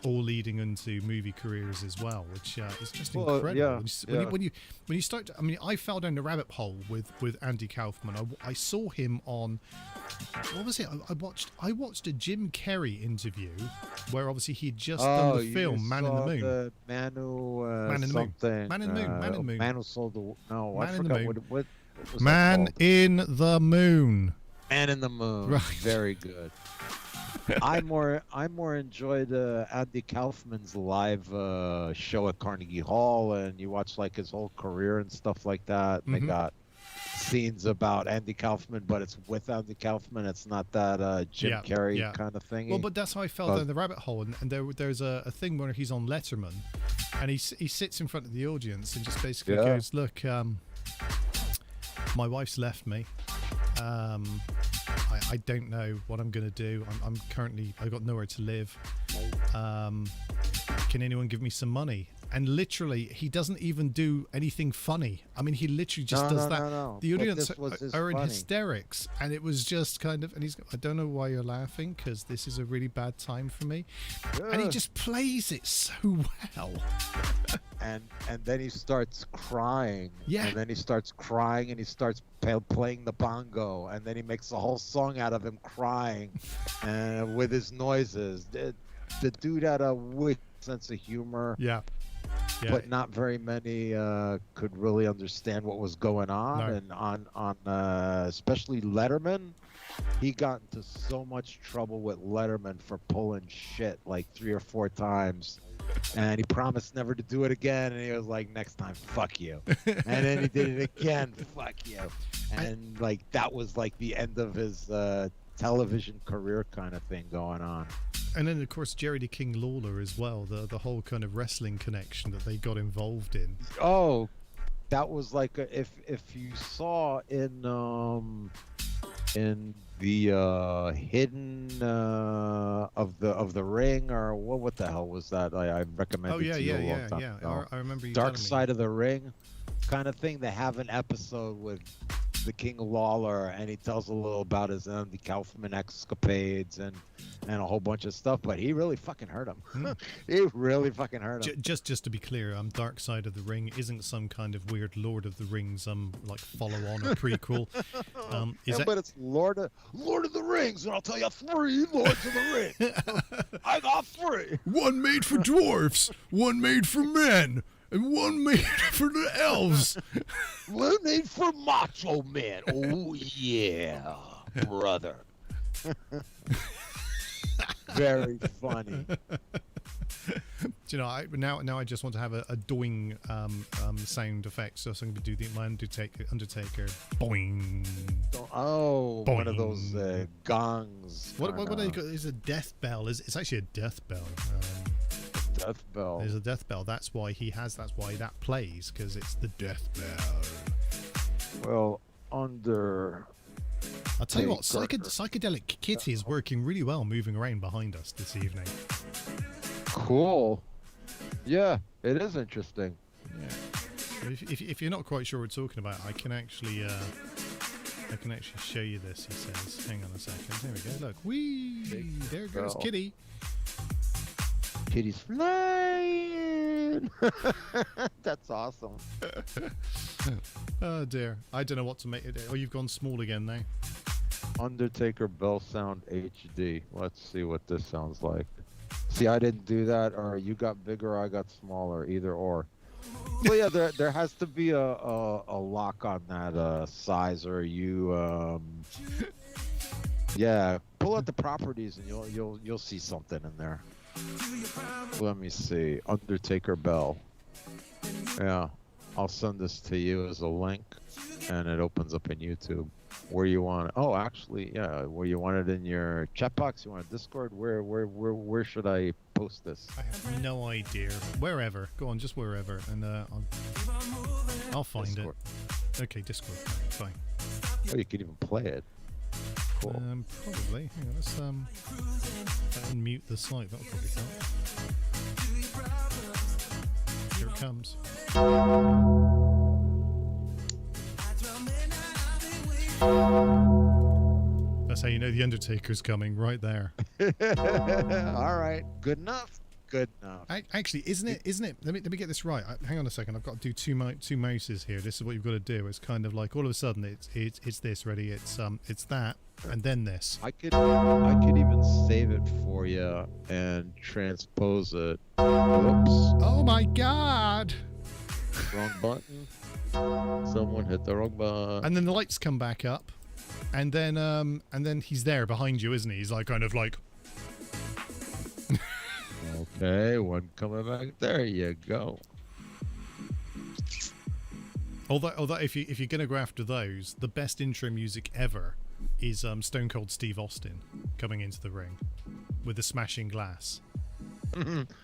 S1: all leading into movie careers as well, which is just incredible.
S2: Yeah,
S1: when you start, I mean, I fell down the rabbit hole with Andy Kaufman. I saw him on, what was it? I watched a Jim Carrey interview where obviously he'd just done the film Man in the Moon.
S2: Man in the
S1: Moon.
S2: Man who sold the I forgot what
S1: Man in the Moon.
S2: Man in the Moon.
S1: Right.
S2: Very good. I more enjoyed Andy Kaufman's live show at Carnegie Hall, and you watch like his whole career and stuff like that. And they got scenes about Andy Kaufman, but it's with Andy Kaufman. It's not that Jim Carrey kind of thing.
S1: Well, but that's how I fell down the rabbit hole. And there's a thing where he's on Letterman, and he sits in front of the audience and just basically goes, "Look, my wife's left me. I don't know what I'm going to do. I've got nowhere to live. Can anyone give me some money?" And literally, he doesn't even do anything funny. I mean, he literally just does that.
S2: No.
S1: The audience are in hysterics, and it was just kind of. And I don't know why you're laughing, because this is a really bad time for me. Yeah. And he just plays it so well.
S2: and then he starts crying.
S1: Yeah.
S2: And then he starts crying, and he starts playing the bongo, and then he makes a whole song out of him crying, and with his noises. The dude had a wicked sense of humor.
S1: Yeah.
S2: But not very many could really understand what was going on. No. And on especially Letterman, he got into so much trouble with Letterman for pulling shit like 3 or 4 times. And he promised never to do it again. And he was like, "Next time, fuck you." And then he did it again, "Fuck you." And like that was like the end of his television career kind of thing going on.
S1: And then, of course, Jerry the King Lawler as well, the whole kind of wrestling connection that they got involved in.
S2: Oh, that was like if you saw in the hidden of the ring, or what the hell was that? I recommended to you a long time ago.
S1: I remember you
S2: Dark Side of the Ring kind of thing. They have an episode with the King Lawler, and he tells a little about his Andy Kaufman escapades and a whole bunch of stuff, but he really fucking hurt him. He really fucking hurt him.
S1: Just to be clear, Dark Side of the Ring isn't some kind of weird Lord of the Rings like follow-on or prequel.
S2: But it's Lord of the Rings, and I'll tell you 3 Lords of the Rings. I got 3.
S1: One made for dwarfs, one made for men, and one made for the elves.
S2: One made for macho men. Oh yeah, brother. Very funny.
S1: Do you know, now I just want to have a doing sound effect, so I'm going to do my Undertaker boing.
S2: Oh, boing. One of those gongs.
S1: What do they call it? It's a death bell. It's actually a death bell.
S2: Death bell.
S1: There's a death bell. That's why that plays, because it's the death bell.
S2: Well, under
S1: I'll tell you what,
S2: Carter.
S1: Psychedelic Kitty is working really well moving around behind us this evening.
S2: Cool. Yeah, it is interesting.
S1: Yeah. If you're not quite sure what we're talking about, I can actually show you this, he says. Hang on a second. There we go. Look. Whee! There goes
S2: girl.
S1: Kitty.
S2: Kitty's flying. That's awesome.
S1: Oh dear. I don't know what to make it. Oh, you've gone small again now.
S2: Undertaker Bell Sound HD. Let's see what this sounds like. See, I didn't do that, or you got bigger, or I got smaller. Either or. Well, yeah, there has to be a lock on that size, or you yeah, pull out the properties and you'll see something in there. Let me see. Undertaker Bell. Yeah, I'll send this to you as a link, and it opens up in YouTube. Where you want it? Oh, actually, yeah. Where you want it in your chat box? You want it Discord? Where should I post this?
S1: I have no idea. Wherever. Go on, just wherever, and I'll find
S2: Discord.
S1: it. Okay, Discord. Fine.
S2: Oh, you can even play it. Cool.
S1: Probably. Hang on, let's unmute the site. That'll probably help. Here it comes. That's how you know the Undertaker's coming, right there.
S2: All right. Good enough. Good enough.
S1: Actually, isn't it? Let me get this right. Hang on a second. I've got to do two mouses here. This is what you've got to do. It's kind of like all of a sudden it's this ready. It's that and then this.
S2: I could even save it for you and transpose it. Whoops.
S1: Oh my God!
S2: Wrong button. Someone hit the wrong button.
S1: And then the lights come back up, and then he's there behind you, isn't he? He's like kind of like.
S2: Okay, one coming back. There you go.
S1: Although if you're gonna go after those, the best intro music ever is Stone Cold Steve Austin coming into the ring with the smashing glass.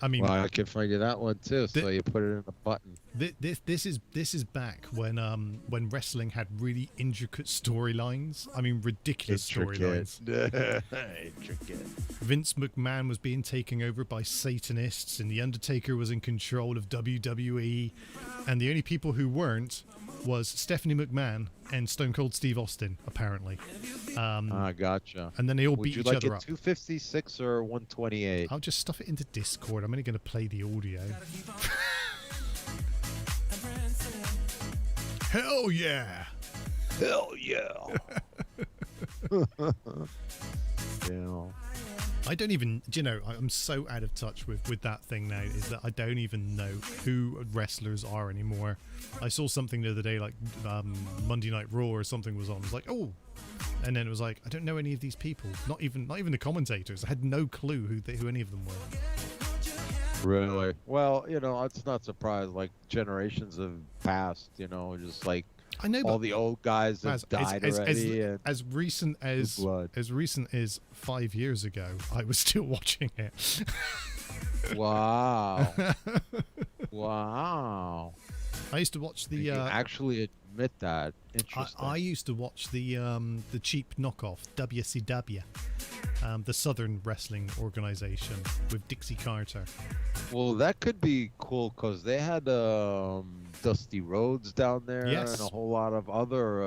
S1: I mean,
S2: well, I can find you that one too. So you put it in the button.
S1: This is back when wrestling had really intricate storylines. I mean, ridiculous storylines.
S2: Intricate.
S1: Vince McMahon was being taken over by Satanists, and the Undertaker was in control of WWE, and the only people who weren't was Stephanie McMahon and Stone Cold Steve Austin, apparently.
S2: Gotcha.
S1: And then they all beat each other up.
S2: Would you like it 256 or 128?
S1: I'll just stuff it into Discord. I'm only going to play the audio. Hell yeah!
S2: Hell yeah! Yeah.
S1: I don't even, do you know, I'm so out of touch with that thing now, is that I don't even know who wrestlers are anymore. I saw something the other day, like Monday Night Raw or something was on. I was like, oh, and then it was like, I don't know any of these people, not even the commentators. I had no clue who any of them were.
S2: Really? Well, you know, it's not surprised. Like generations have passed. You know, just like
S1: I know
S2: all the old guys have died already.
S1: As recent as 5 years ago, I was still watching it.
S2: Wow! Wow!
S1: I used to watch the.
S2: You actually admit that. Interesting.
S1: I used to watch the cheap knockoff WCW, the Southern Wrestling Organization with Dixie Carter.
S2: Well, that could be cool because they had Dusty Rhodes down there and a whole lot of other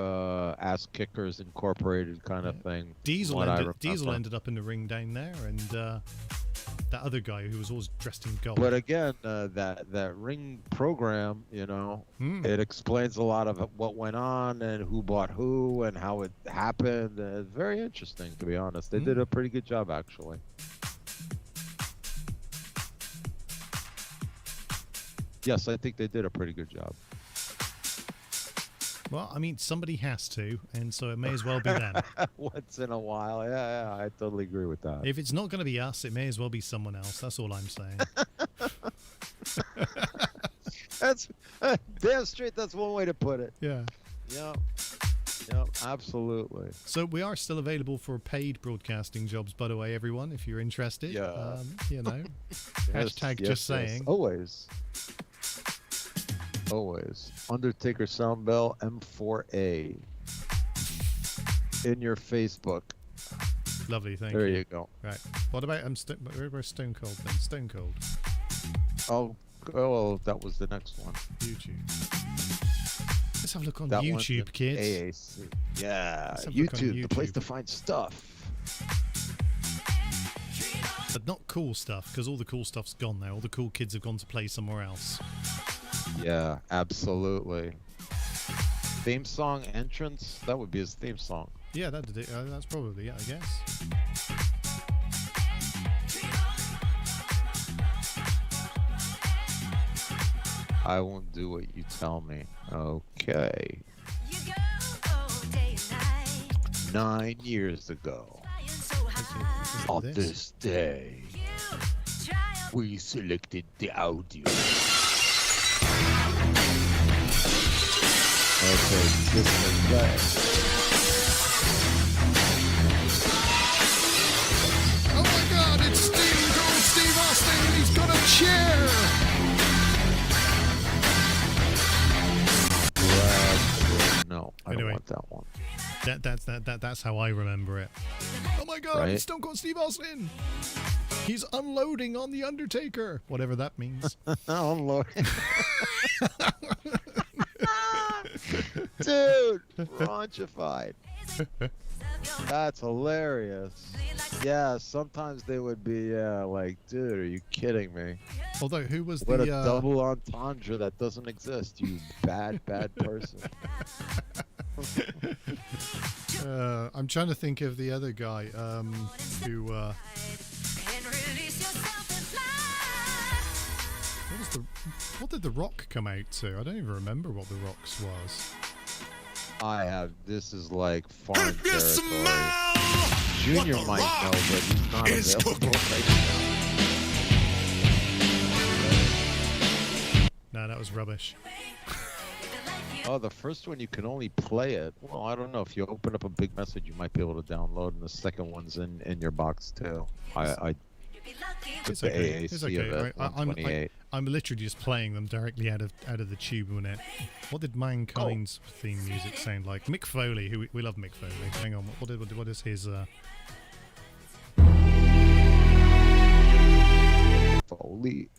S2: ass kickers incorporated kind of thing.
S1: Diesel ended up in the ring down there, and that other guy who was always dressed in gold.
S2: But again, that ring program, you know, it explains a lot of what went on and who bought who and how it happened. It's very interesting, to be honest. They did a pretty good job, actually. Yes, I think they did a pretty good job.
S1: Well, I mean, somebody has to, and so it may as well be them.
S2: Once in a while. Yeah, I totally agree with that.
S1: If it's not going to be us, it may as well be someone else. That's all I'm saying.
S2: That's damn straight. That's one way to put it.
S1: Yeah.
S2: Yep, absolutely.
S1: So we are still available for paid broadcasting jobs, by the way, everyone, if you're interested.
S2: Yeah.
S1: You know, hashtag just saying.
S2: Always. Undertaker Sound Bell M4A. in your Facebook.
S1: Lovely, thank
S2: There
S1: you.
S2: you go.
S1: Right. What about where's Stone Cold then? Stone Cold.
S2: Oh, well, that was the next one.
S1: YouTube. Let's have a look on
S2: That one's
S1: YouTube,
S2: in
S1: kids.
S2: AAC. Yeah,
S1: Let's have a look on
S2: YouTube, the place
S1: YouTube.
S2: to find stuff.
S1: But not cool stuff, because all the cool stuff's gone now. All the cool kids have gone to play somewhere else.
S2: Yeah, absolutely. Theme song entrance? That would be his theme song.
S1: Yeah, that did it. That's probably it, I guess.
S2: I won't do what you tell me. Okay. 9 years ago, on this day, we selected the audio. Okay, this is play.
S1: Oh my God! It's Steve Austin. He's got a chair.
S2: No, I
S1: Anyway.
S2: don't want that one.
S1: That's how I remember it. Oh my God!
S2: Right?
S1: It's Stone Cold Steve Austin. He's unloading on the Undertaker. Whatever that means.
S2: Oh Lord. Dude, raunchified. That's hilarious. Yeah, sometimes they would be like, dude, are you kidding me?
S1: Although, who was
S2: What
S1: the
S2: a double entendre that doesn't exist, you bad person.
S1: I'm trying to think of the other guy who. What did the Rock come out to? I don't even remember what the Rock's was.
S2: This is like foreign territory. Junior might know, but he's not available right now.
S1: No, that was rubbish.
S2: Oh, the first one you can only play it. Well, I don't know. If you open up a big message, you might be able to download, and the second one's in your box too.
S1: It's
S2: the
S1: okay.
S2: AAC
S1: It's okay.
S2: of it, 128.
S1: I'm literally just playing them directly out of the tube on it. What did Mankind's theme music sound like? Mick Foley, who we love Mick Foley. Hang on, what is his?
S2: Foley.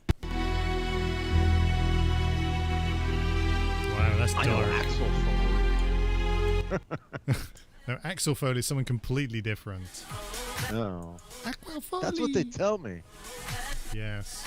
S1: Wow, that's
S2: I know
S1: dark.
S2: Axel Foley.
S1: No, Axel Foley is someone completely different.
S2: No.
S1: Aqua Foley.
S2: That's what they tell me.
S1: Yes.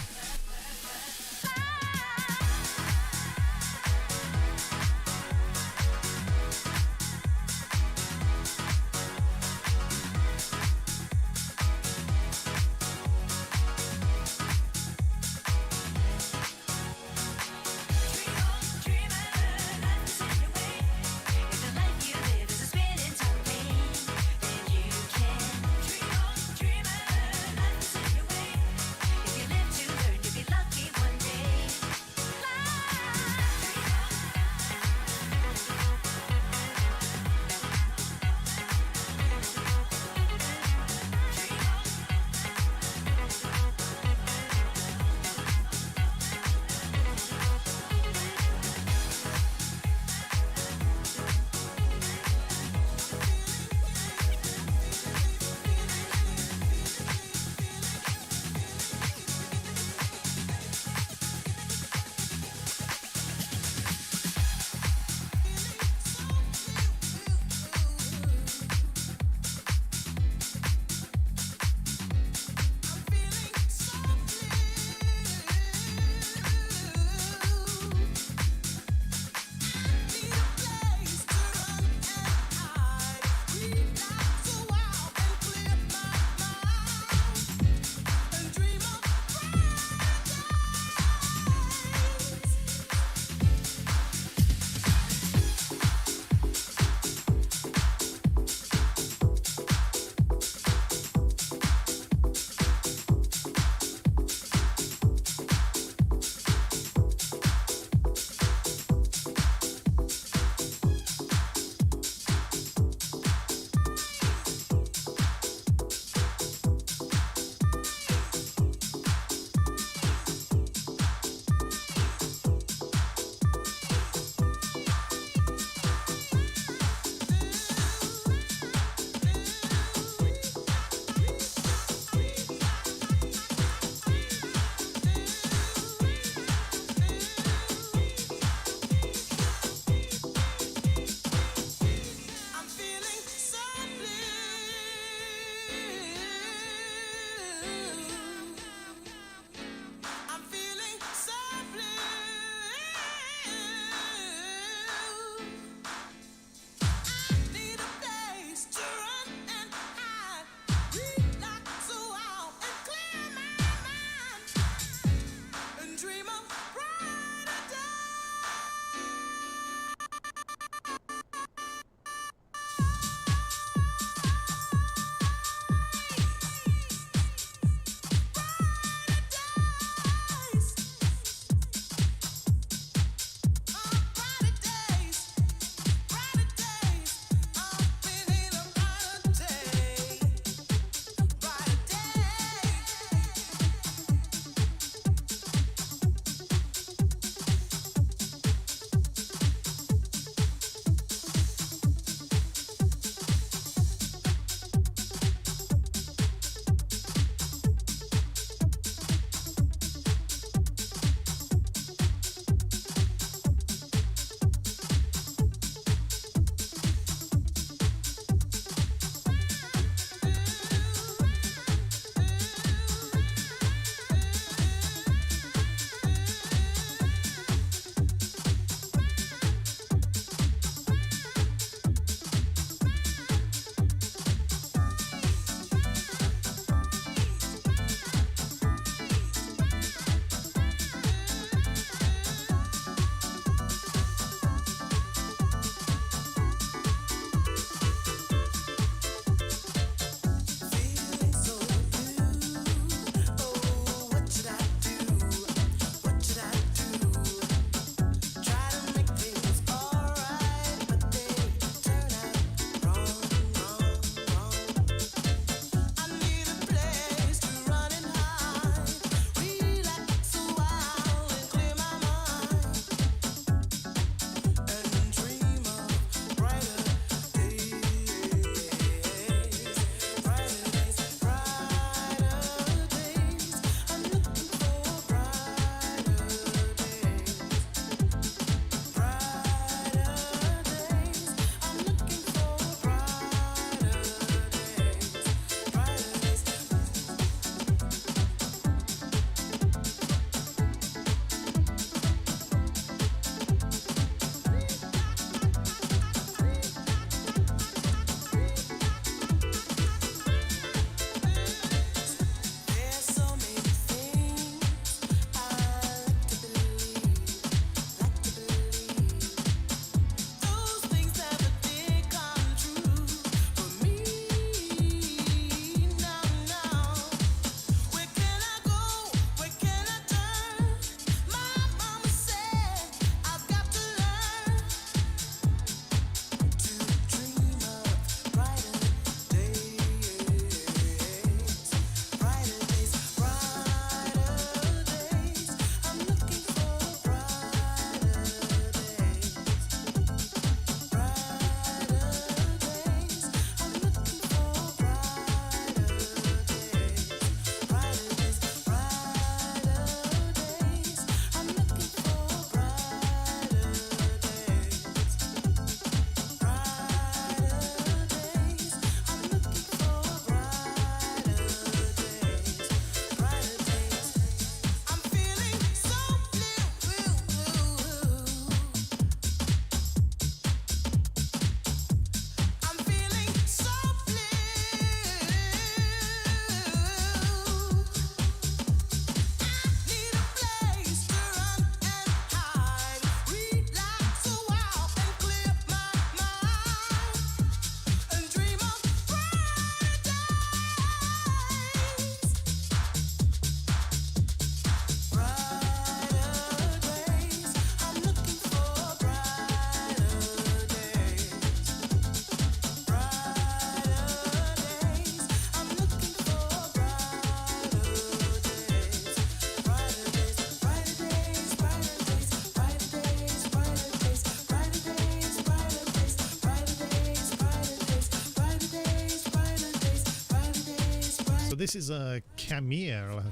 S1: So this is a Camille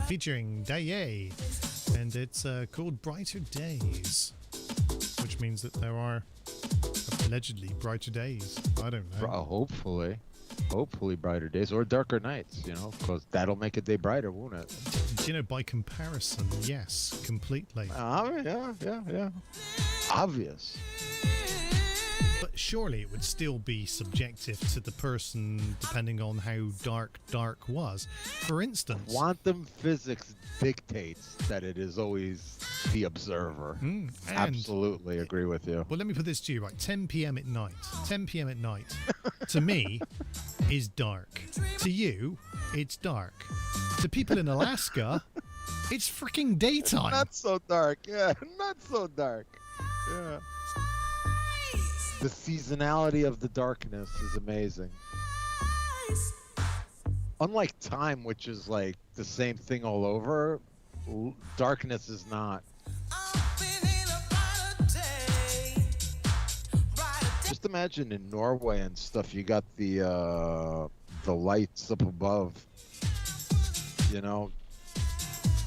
S1: featuring Daye, and it's called Brighter Days, which means that there are allegedly brighter days. I don't know.
S2: Hopefully brighter days or darker nights, you know, because that'll make a day brighter, won't it?
S1: You know, by comparison, yes, completely.
S2: Yeah. Obvious.
S1: But surely it would still be subjective to the person depending on how dark was. For instance,
S2: Quantum physics dictates that it is always the observer.
S1: and
S2: Absolutely agree with you.
S1: well, let me put this to you, right? 10 p.m. at night. 10 p.m. at night, to me, is dark. To you, it's dark. To people in Alaska, it's freaking daytime.
S2: Not so dark. Yeah, not so dark. Yeah. The seasonality of the darkness is amazing. Unlike time, which is like the same thing all over, darkness is not. Just imagine in Norway and stuff, you got the lights up above, you know,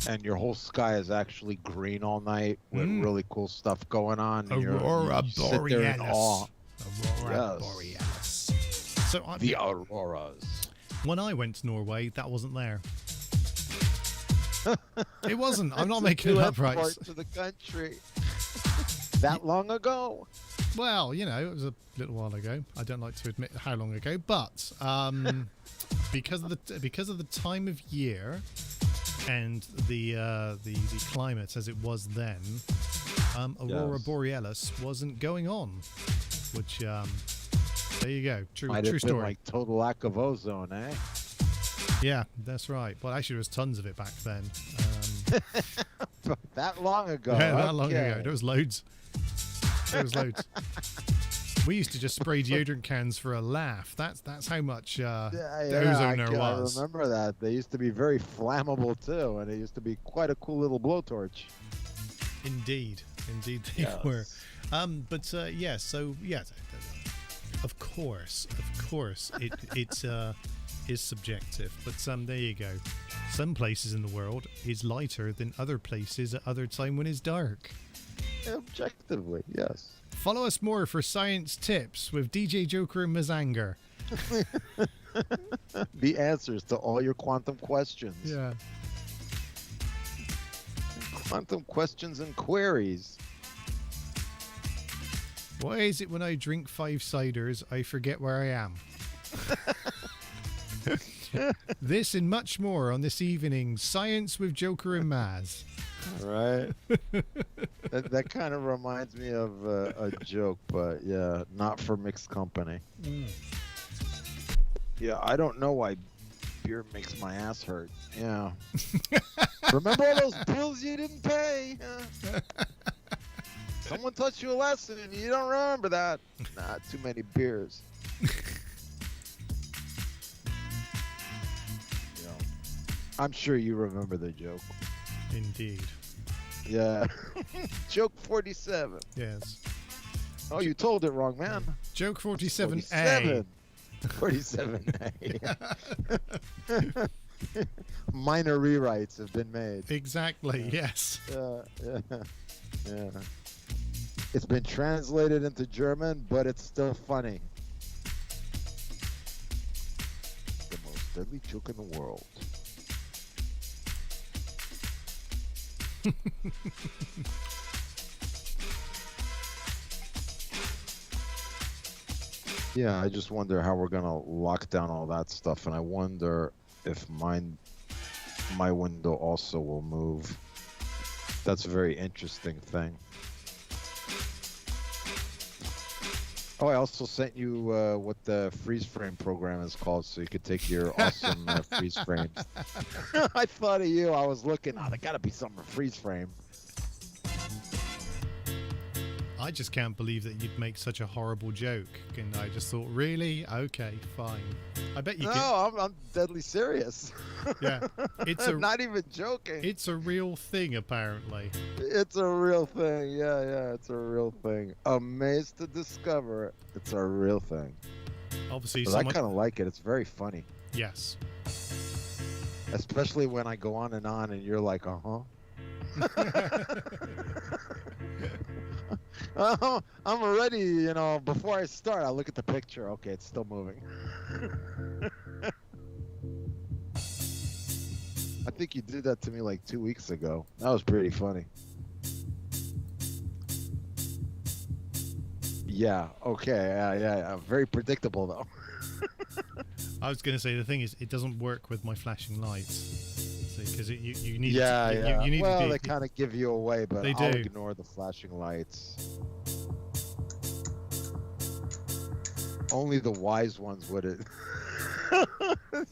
S2: and your whole sky is actually green all night with really cool stuff going on. And
S1: Aurora
S2: you sit there in awe.
S1: Aurora
S2: Yes.
S1: Borealis. So
S2: The auroras.
S1: when I went to Norway, that wasn't there. It wasn't. I'm not making it up, right?
S2: To the country. That long ago.
S1: Well, you know, it was a little while ago. I don't like to admit how long ago, but because of the time of year and the climate as it was then, Aurora Borealis wasn't going on. Which there you go. True
S2: Might have been
S1: story.
S2: like total lack of ozone, eh?
S1: Yeah, that's right. Well, actually, there was tons of it back then.
S2: That long ago.
S1: Yeah, that long
S2: Okay.
S1: ago. There was loads. There was loads. We used to just spray deodorant cans for a laugh. That's how much ozone there was.
S2: I remember that. They used to be very flammable too, and it used to be quite a cool little blowtorch.
S1: Indeed they were. Of course, it is subjective. But there you go. Some places in the world is lighter than other places at other time when it's dark.
S2: Objectively, yes.
S1: Follow us more for science tips with DJ Joker and Mazanga.
S2: The answers to all your quantum questions.
S1: Yeah.
S2: Quantum questions and queries.
S1: Why is it when I drink 5 ciders, I forget where I am? This and much more on this evening's Science with Joker and Maz.
S2: Right. that kind of reminds me of a joke, but yeah, not for mixed company. Yeah, I don't know why beer makes my ass hurt. Yeah. Remember all those bills you didn't pay? Someone taught you a lesson and you don't remember that. Nah, too many beers. I'm sure you remember the joke.
S1: Indeed.
S2: Yeah. Joke 47.
S1: Yes.
S2: Oh, you told it wrong, man.
S1: Joke 47A.
S2: 47A. Minor rewrites have been made.
S1: Exactly, yes.
S2: Yeah. It's been translated into German, but it's still funny. The most deadly joke in the world. Yeah, I just wonder how we're gonna lock down all that stuff, and I wonder if my window also will move. That's a very interesting thing. Oh, I also sent you what the freeze frame program is called, so you could take your awesome freeze frames. I thought of you. I was looking. Oh, there gotta be some freeze frame.
S1: I just can't believe that you'd make such a horrible joke. And I just thought, really? Okay, fine. I bet you
S2: No, I'm deadly serious.
S1: Yeah,
S2: I'm not even joking.
S1: It's a real thing, apparently.
S2: It's a real thing. Yeah, it's a real thing. Amazed to discover it's a real thing.
S1: Obviously,
S2: But I kind of like it. It's very funny.
S1: Yes.
S2: Especially when I go on and you're like, uh-huh. Oh, I'm already, you know, before I start, I look at the picture. Okay, it's still moving. I think you did that to me like 2 weeks ago. That was pretty funny. Yeah, okay, yeah. Very predictable, though.
S1: I was going to say, the thing is, it doesn't work with my flashing lights. Because you need
S2: Yeah,
S1: to,
S2: yeah.
S1: you need
S2: well,
S1: to be,
S2: they kind of give you away, but
S1: They
S2: I'll
S1: do.
S2: ignore the flashing lights. Only the wise ones would it.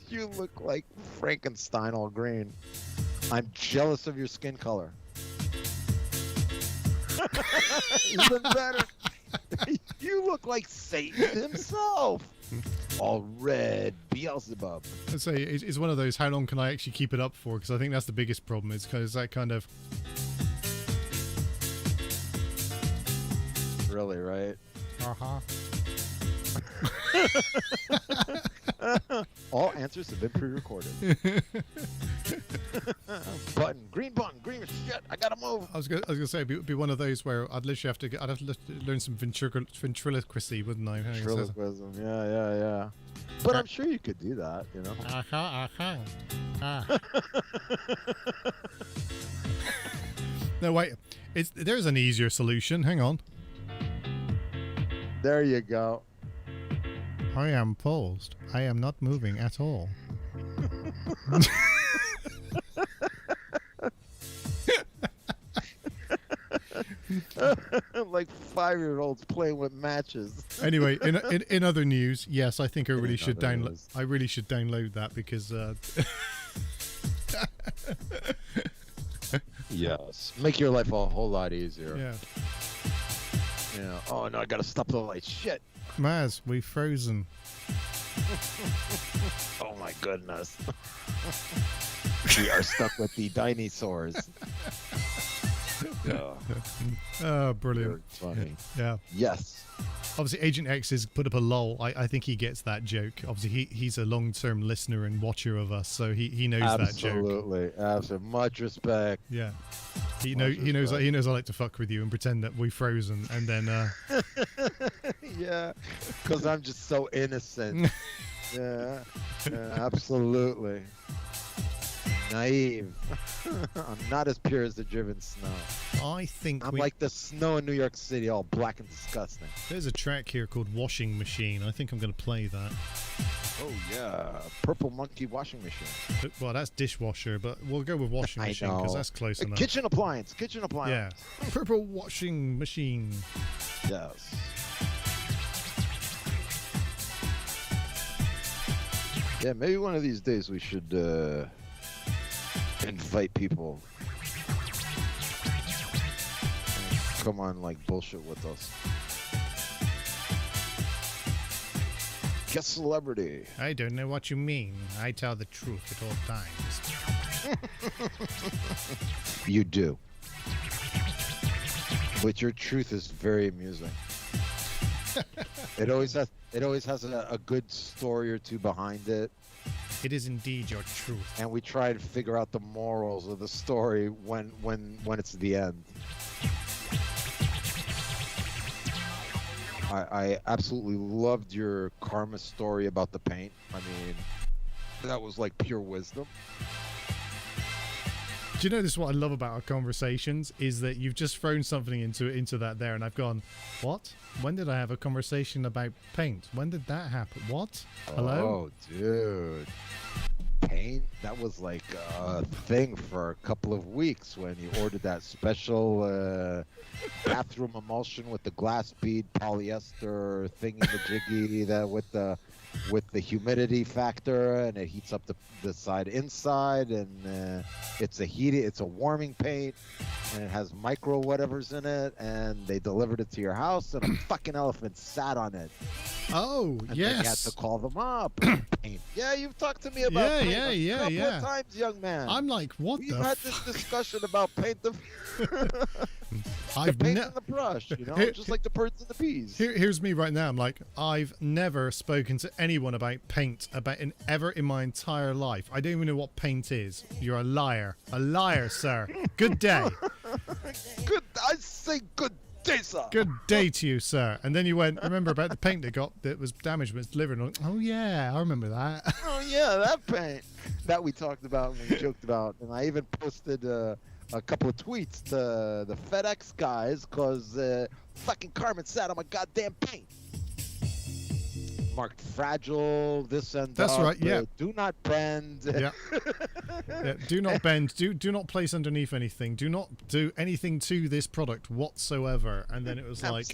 S2: You look like Frankenstein all green. I'm jealous of your skin color. Even better. You look like Satan himself. All red, Beelzebub.
S1: I'd say it's one of those, how long can I actually keep it up for? Because I think that's the biggest problem. It's because that kind of...
S2: Really, right?
S1: Uh-huh.
S2: All answers have been pre-recorded. Green button, green shit. I gotta move.
S1: I was gonna say it'd be one of those where I'd literally have to learn some ventriloquism, wouldn't I?
S2: Ventriloquism, yeah. But I'm sure you could do that, you know.
S1: No, wait. There's an easier solution. Hang on.
S2: There you go.
S1: I am paused. I am not moving at all.
S2: Like 5-year-olds playing with matches.
S1: Anyway, in other news, yes, I think I really should
S2: other
S1: download.
S2: news.
S1: I really should download that because.
S2: Yes. Make your life a whole lot easier.
S1: Yeah.
S2: Yeah. Oh no, I gotta stop the light. Shit.
S1: Maz, we've frozen.
S2: Oh my goodness. We are stuck with the dinosaurs. Yeah.
S1: Oh, brilliant.
S2: You're funny.
S1: Yeah.
S2: Yes.
S1: Obviously, Agent X has put up a lol. I think he gets that joke. Obviously, he's a long-term listener and watcher of us, so he knows that joke.
S2: Absolutely. Much respect.
S1: Yeah. He knows I like to fuck with you and pretend that we've frozen, and then.
S2: Yeah. Because I'm just so innocent. Yeah. Absolutely. Naive. I'm not as pure as the driven snow.
S1: I think
S2: I'm like the snow in New York City, all black and disgusting.
S1: There's a track here called Washing Machine. I think I'm going to play that.
S2: Oh yeah, Purple Monkey washing machine.
S1: Well, that's dishwasher, but we'll go with washing
S2: I
S1: machine because
S2: know.
S1: that's close enough.
S2: Kitchen appliance.
S1: Yeah. Purple washing machine.
S2: Yes. Yeah, maybe one of these days we should invite people. Come on, like bullshit with us. Guest celebrity.
S1: I don't know what you mean. I tell the truth at all times.
S2: You do. But your truth is very amusing. It always has a good story or two behind it.
S1: It is indeed your truth.
S2: And we try to figure out the morals of the story when it's the end. I absolutely loved your karma story about the paint. I mean, that was like pure wisdom.
S1: Do you know this is what I love about our conversations is that you've just thrown something into that there and I've gone, what? When did I have a conversation about paint? When did that happen? What? Hello?
S2: Oh, dude. Paint? That was like a thing for a couple of weeks when you ordered that special bathroom emulsion with the glass bead polyester thingy-majiggy that with the humidity factor, and it heats up the side inside, and it's a warming paint, and it has micro whatevers in it, and they delivered it to your house, and a fucking elephant sat on it.
S1: Oh,
S2: And
S1: yes.
S2: then you had to call them up. paint. Yeah, you've talked to me about paint a couple of times, young man.
S1: I'm like, what
S2: We've had this discussion about paint the
S1: I've
S2: paint and the brush, you know, just like the birds and the bees.
S1: Here's me right now. I'm like, I've never spoken to anyone about paint ever in my entire life. I don't even know what paint is. You're a liar, sir. Good day.
S2: I say good day, sir.
S1: Good day to you, sir. And then you went, remember about the paint that was damaged when it's delivered. And oh yeah, I remember that.
S2: Oh yeah, that paint that we talked about and we joked about, and I even posted a couple of tweets to the FedEx guys because fucking Carmen sat on my goddamn paint. Marked fragile, this and that.
S1: That's right, yeah.
S2: Do not bend.
S1: Yeah. Yeah. Do not bend. Do not place underneath anything. Do not do anything to this product whatsoever. And then it was like,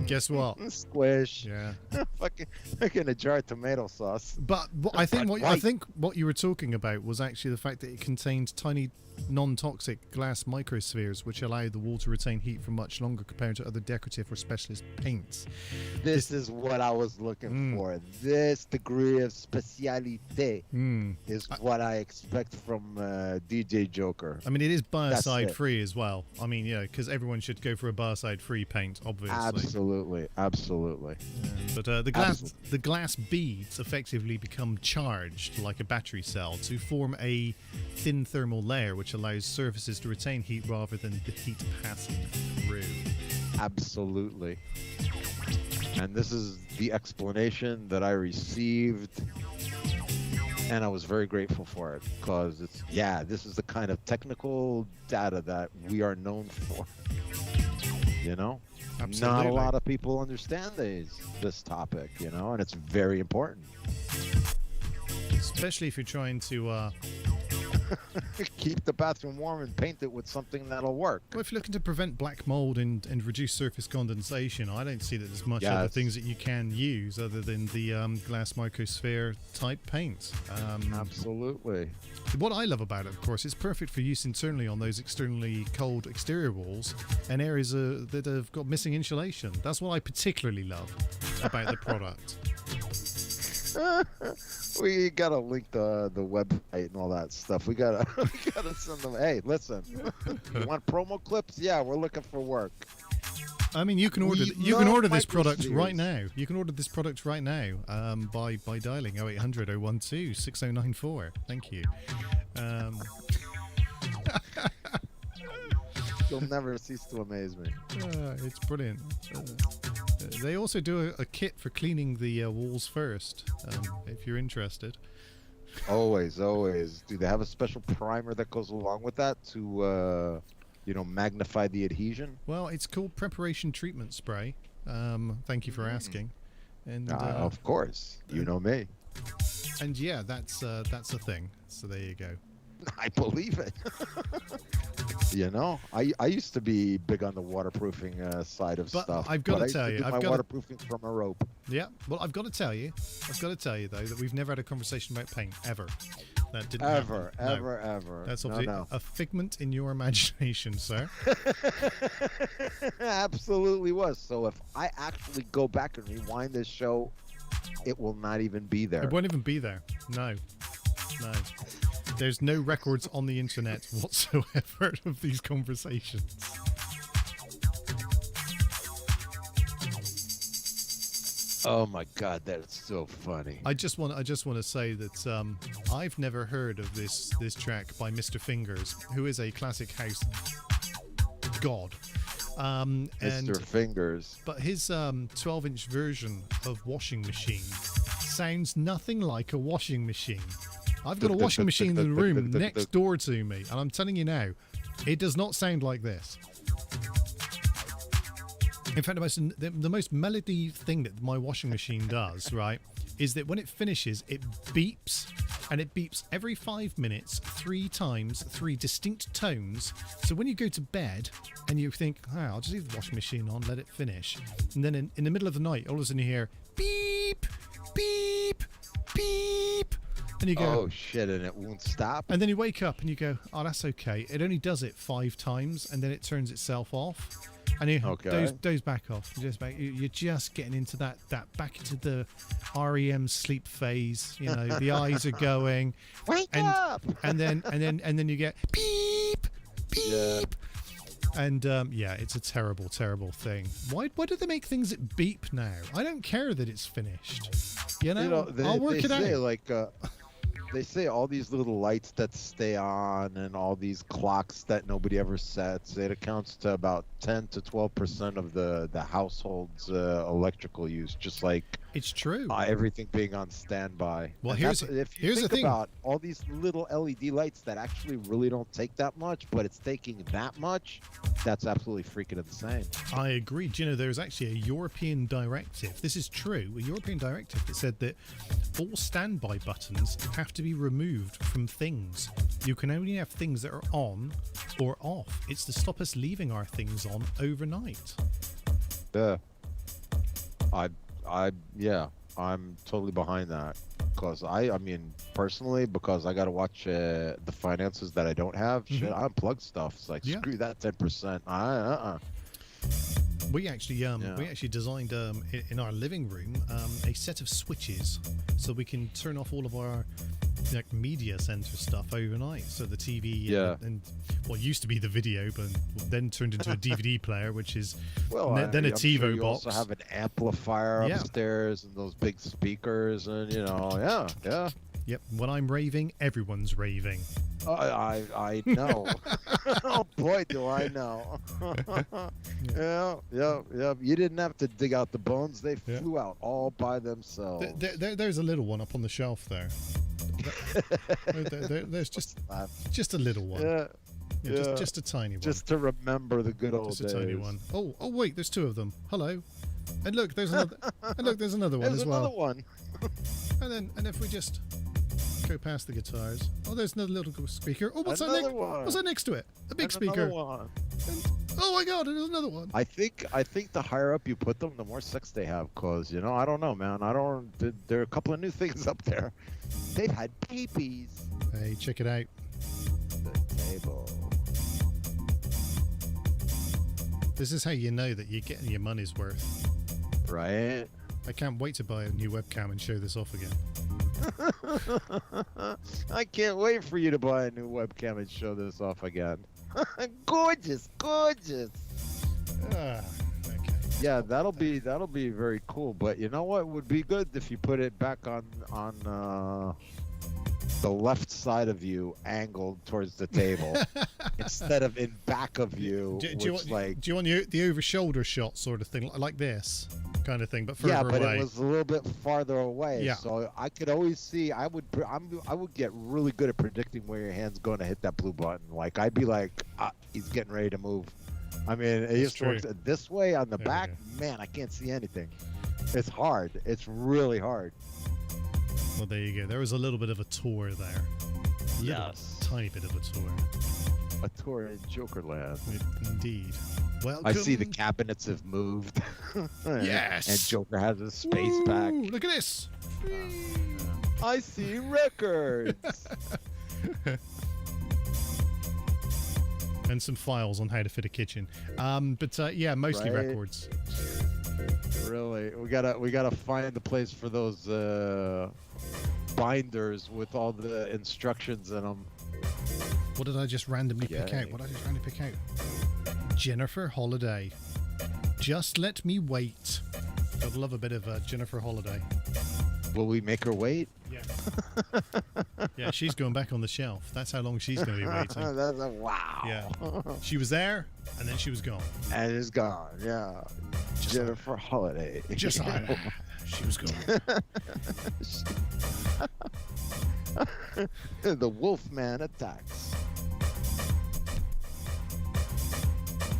S1: guess what?
S2: Squish.
S1: Yeah.
S2: fucking a jar of tomato sauce.
S1: But I think what you were talking about was actually the fact that it contained tiny non-toxic glass microspheres which allow the wall to retain heat for much longer compared to other decorative or specialist paints.
S2: This is what I was looking for. This degree of specialite is what I expect from DJ Joker.
S1: I mean, it is biocide free as well. I mean, yeah, because everyone should go for a biocide free paint, obviously.
S2: Absolutely.
S1: Yeah. But the glass beads effectively become charged like a battery cell to form a thin thermal layer which allows surfaces to retain heat rather than the heat passing through.
S2: Absolutely. And this is the explanation that I received, and I was very grateful for it because this is the kind of technical data that we are known for. You know?
S1: Absolutely.
S2: Not a lot of people understand this topic, you know, and it's very important.
S1: Especially if you're trying to
S2: keep the bathroom warm and paint it with something that'll work.
S1: Well, if you're looking to prevent black mold and reduce surface condensation, I don't see that there's much other things that you can use other than the glass microsphere type paint.
S2: Absolutely.
S1: What I love about it, of course, it's perfect for use internally on those externally cold exterior walls and areas that have got missing insulation. That's what I particularly love about the product.
S2: We gotta link the website and all that stuff. We gotta send them. Hey, listen, you want promo clips? Yeah, we're looking for work.
S1: I mean, you can order this product right now. You can order this product right now by dialing 0800 012 6094. Thank you.
S2: You'll never cease to amaze me.
S1: It's brilliant. They also do a kit for cleaning the walls first, if you're interested.
S2: Always. Do they have a special primer that goes along with that to, magnify the adhesion?
S1: Well, it's called Preparation Treatment Spray. Thank you for asking. And
S2: of course, you know me.
S1: And yeah, that's a thing. So there you go.
S2: I believe it. You know, I used to be big on the waterproofing side of stuff.
S1: I've got to tell you,
S2: my waterproofing from a rope.
S1: Yeah, well, I've got to tell you though that we've never had a conversation about paint ever. That didn't
S2: ever.
S1: That's obviously a figment in your imagination, sir.
S2: Absolutely was. So if I actually go back and rewind this show, it will not even be there.
S1: It won't even be there. No. There's no records on the internet whatsoever of these conversations.
S2: Oh my God, that's so funny.
S1: I just want to say that I've never heard of this track by Mr. Fingers, who is a classic house god.
S2: Mr. Fingers.
S1: But his 12-inch version of Washing Machine sounds nothing like a washing machine. I've got a washing machine in the room next door to me, and I'm telling you now, it does not sound like this. In fact, the most melody thing that my washing machine does, right, is that when it finishes, it beeps, and it beeps every 5 minutes, 3 times, 3 distinct tones. So when you go to bed and you think, I'll just leave the washing machine on, let it finish, and then in the middle of the night, all of a sudden you hear beep, beep, beep. And you go,
S2: oh shit, and it won't stop.
S1: And then you wake up and you go, oh, that's okay. It only does it 5 times and then it turns itself off. And you
S2: Okay.
S1: doze back off. You're just getting into that back into the REM sleep phase. You know, the eyes are going.
S2: Wake up!
S1: And then you get beep, beep.
S2: Yeah.
S1: And yeah, it's a terrible, terrible thing. Why do they make things that beep now? I don't care that it's finished. You know, I'll work it
S2: say,
S1: out.
S2: Like, they say all these little lights that stay on and all these clocks that nobody ever sets. It accounts to about 10 to 12% of the household's electrical use. Just like
S1: It's true.
S2: everything being on standby.
S1: Well,
S2: And
S1: here's
S2: if you
S1: the
S2: think
S1: thing.
S2: about all these little LED lights that actually really don't take that much, but it's taking that much, that's absolutely freaking insane.
S1: I agree. Do you know, there's actually a European directive. This is true. A European directive that said that all standby buttons have to be removed from things. You can only have things that are on or off. It's to stop us leaving our things on overnight.
S2: Yeah. Yeah, I'm totally behind that. Because I mean, personally, because I got to watch the finances that I don't have, shit, I unplug stuff. It's like,
S1: Yeah.
S2: screw that 10%.
S1: We actually designed in our living room a set of switches so we can turn off all of our like media center stuff overnight. So the TV and what used to be the video, but then turned into a DVD player, which is then a
S2: I'm
S1: TiVo
S2: sure you
S1: box.
S2: also have an amplifier upstairs and those big speakers, and yeah.
S1: Yep. When I'm raving, everyone's raving.
S2: I know. Oh boy, do I know. Yeah. You didn't have to dig out the bones; they flew out all by themselves.
S1: There's a little one up on the shelf there. There's just a little one.
S2: Yeah,
S1: just a tiny one.
S2: Just to remember the good old days.
S1: Just a tiny one. Oh wait, there's two of them. Hello. And look, there's another. And look, there's another one
S2: There's
S1: as well.
S2: another one.
S1: And if we just go past the guitars. Oh, there's another little speaker. Oh, what's
S2: Another
S1: that?
S2: one.
S1: What's that next to it? A big
S2: And
S1: speaker.
S2: another one.
S1: And, oh my God, there's another one.
S2: I think the higher up you put them, the more sex they have. Cause I don't know, man. There are a couple of new things up there. They've had babies.
S1: Hey, check it out.
S2: The table.
S1: This is how you know that you're getting your money's worth.
S2: Right.
S1: I can't wait to buy a new webcam and show this off again.
S2: I can't wait for you to buy a new webcam and show this off again. Gorgeous.
S1: Okay.
S2: Yeah, that'll be very cool. But you know what would be good if you put it back on the left side of you, angled towards the table, instead of in back of you.
S1: Do you want the over shoulder shot sort of thing, like this kind of thing, but further away?
S2: Yeah, but it was a little bit farther away.
S1: Yeah.
S2: So I could always see. I would get really good at predicting where your hand's going to hit that blue button. Like I'd be like, he's getting ready to move. I mean, it just works this way on the back. Man, I can't see anything. It's hard. It's really hard.
S1: Well, there you go. There was a little bit of a tour there. Tiny bit of a tour.
S2: A tour in Jokerland.
S1: Indeed. Welcome.
S2: I see the cabinets have moved.
S1: Yes.
S2: And Joker has his space back.
S1: Look at this.
S2: I see records.
S1: And some files on how to fit a kitchen. Yeah, mostly records.
S2: Really, we gotta find the place for those binders with all the instructions in them.
S1: What did I just randomly pick out? Jennifer Holliday. Just let me wait. I'd love a bit of Jennifer Holliday.
S2: Will we make her wait?
S1: Yeah. Yeah, she's going back on the shelf. That's how long she's going to be waiting.
S2: That's wow.
S1: Yeah. She was there, and then she was gone.
S2: And it's gone. Yeah.
S1: Just
S2: Jennifer Holliday.
S1: Just like she was gone.
S2: The Wolfman attacks.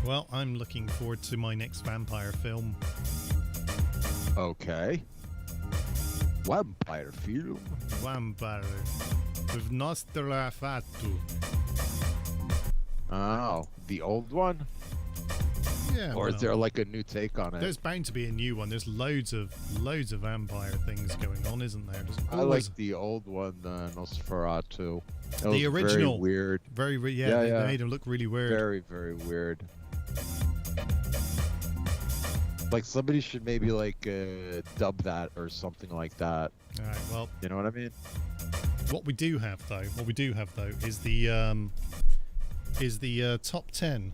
S1: Well, I'm looking forward to my next vampire film.
S2: Okay. Vampire film.
S1: Vampire with Nosferatu.
S2: Oh, the old one?
S1: Yeah.
S2: Or is there like a new take on it?
S1: There's bound to be a new one. There's loads of vampire things going on, isn't there?
S2: I like the old one, Nosferatu.
S1: The original.
S2: Very weird.
S1: Very, they made him look really weird.
S2: Very, very weird. Like somebody should maybe like dub that or something like that.
S1: All right. Well,
S2: You know what I mean?
S1: what we do have though is the top 10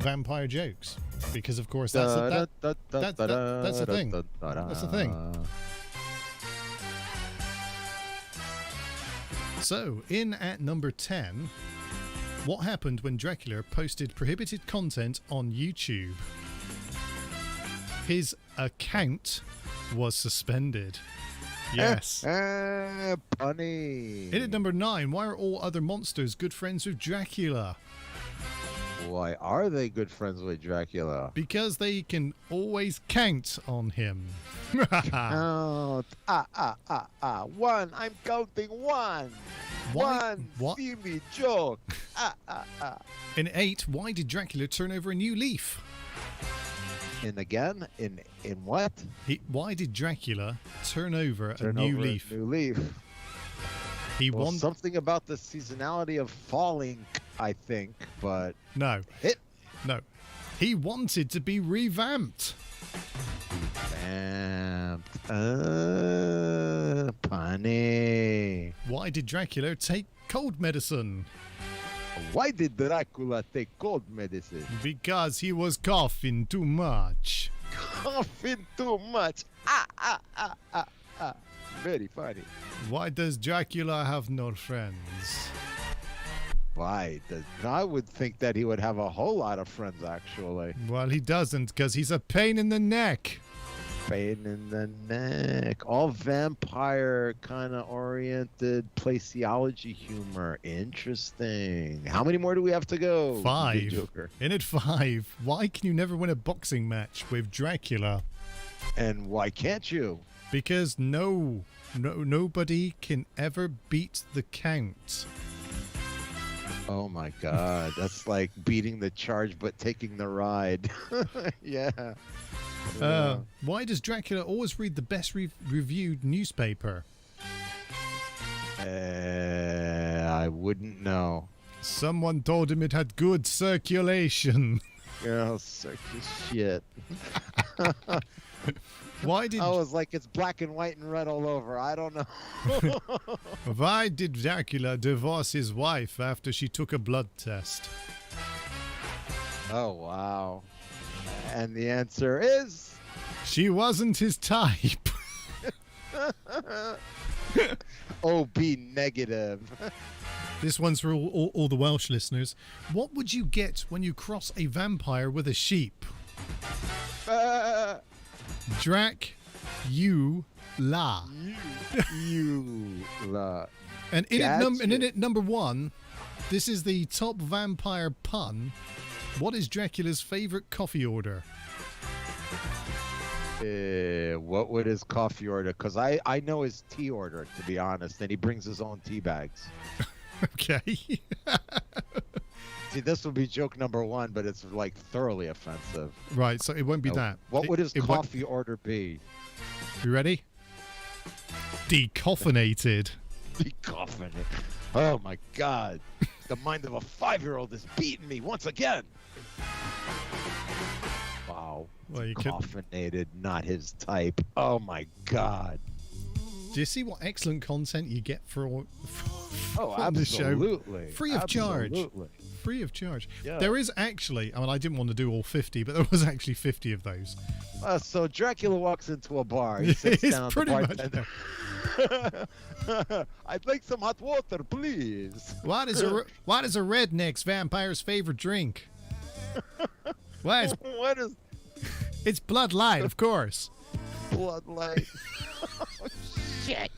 S1: vampire jokes, because of course that's the thing. That's the thing. So, in at number 10, what happened when Dracula posted prohibited content on YouTube? His account was suspended. Yes.
S2: Punny.
S1: In at number 9, why are all other monsters good friends with Dracula?
S2: Why are they good friends with Dracula?
S1: Because they can always count on him.
S2: Count. One. I'm counting one.
S1: Why-
S2: One.
S1: what?
S2: Silly joke.
S1: In 8, why did Dracula turn over a new leaf?
S2: And again, in what?
S1: Why did Dracula turn over
S2: Turn
S1: a new
S2: over
S1: leaf?
S2: A new leaf.
S1: He
S2: Well,
S1: won.
S2: something about the seasonality of falling, I think, but
S1: No,
S2: hit.
S1: no. He wanted to be revamped.
S2: Punny.
S1: Why did Dracula take cold medicine?
S2: Why did Dracula take cold medicine?
S1: Because he was coughing too much.
S2: Coughing too much. Very funny.
S1: Why does Dracula have no friends?
S2: Why? I would think that he would have a whole lot of friends, actually.
S1: Well, he doesn't, because he's a pain in the neck.
S2: Pain in the neck. All vampire kind of oriented placeology humor. Interesting. How many more do we have to go?
S1: 5.
S2: Joker?
S1: In at 5, why can you never win a boxing match with Dracula?
S2: And why can't you?
S1: Because nobody can ever beat the Count.
S2: Oh my God. That's like beating the charge but taking the ride. Yeah.
S1: Why does Dracula always read the best reviewed newspaper?
S2: I wouldn't know.
S1: Someone told him it had good circulation.
S2: Girl, circus shit.
S1: Why did
S2: I was like, it's black and white and red all over. I don't know.
S1: Why did Dracula divorce his wife after she took a blood test?
S2: Oh, wow. And the answer is...
S1: She wasn't his type.
S2: OB negative.
S1: This one's for all the Welsh listeners. What would you get when you cross a vampire with a sheep? Drac, you, la.
S2: You la.
S1: And in
S2: Gotcha.
S1: it number 1, this is the top vampire pun. What is Dracula's favorite coffee order?
S2: What would his coffee order? Because I know his tea order, to be honest, and he brings his own tea bags.
S1: Okay.
S2: See, this would be joke number 1, but it's like thoroughly offensive.
S1: Right, so it won't be that.
S2: What would his
S1: it won't-
S2: coffee order be?
S1: You ready? Decaffeinated.
S2: Decaffeinated. Oh my God. The mind of a 5-year-old is beating me once again. Wow.
S1: Well, you could-
S2: Decaffeinated, not his type. Oh my God.
S1: Do you see what excellent content you get for
S2: Oh,
S1: on the show?
S2: absolutely.
S1: Free of charge.
S2: Absolutely.
S1: Free of charge.
S2: Yeah.
S1: There is actually, I mean, I didn't want to do all 50, but there was actually 50 of those.
S2: So Dracula walks into a bar. He sits
S1: It's
S2: down.
S1: pretty
S2: The
S1: much
S2: bartender. I'd like some hot water, please.
S1: What is a redneck's vampire's favorite drink? Well,
S2: What is
S1: it's Blood Light, of course.
S2: bloodlight? Oh, shit.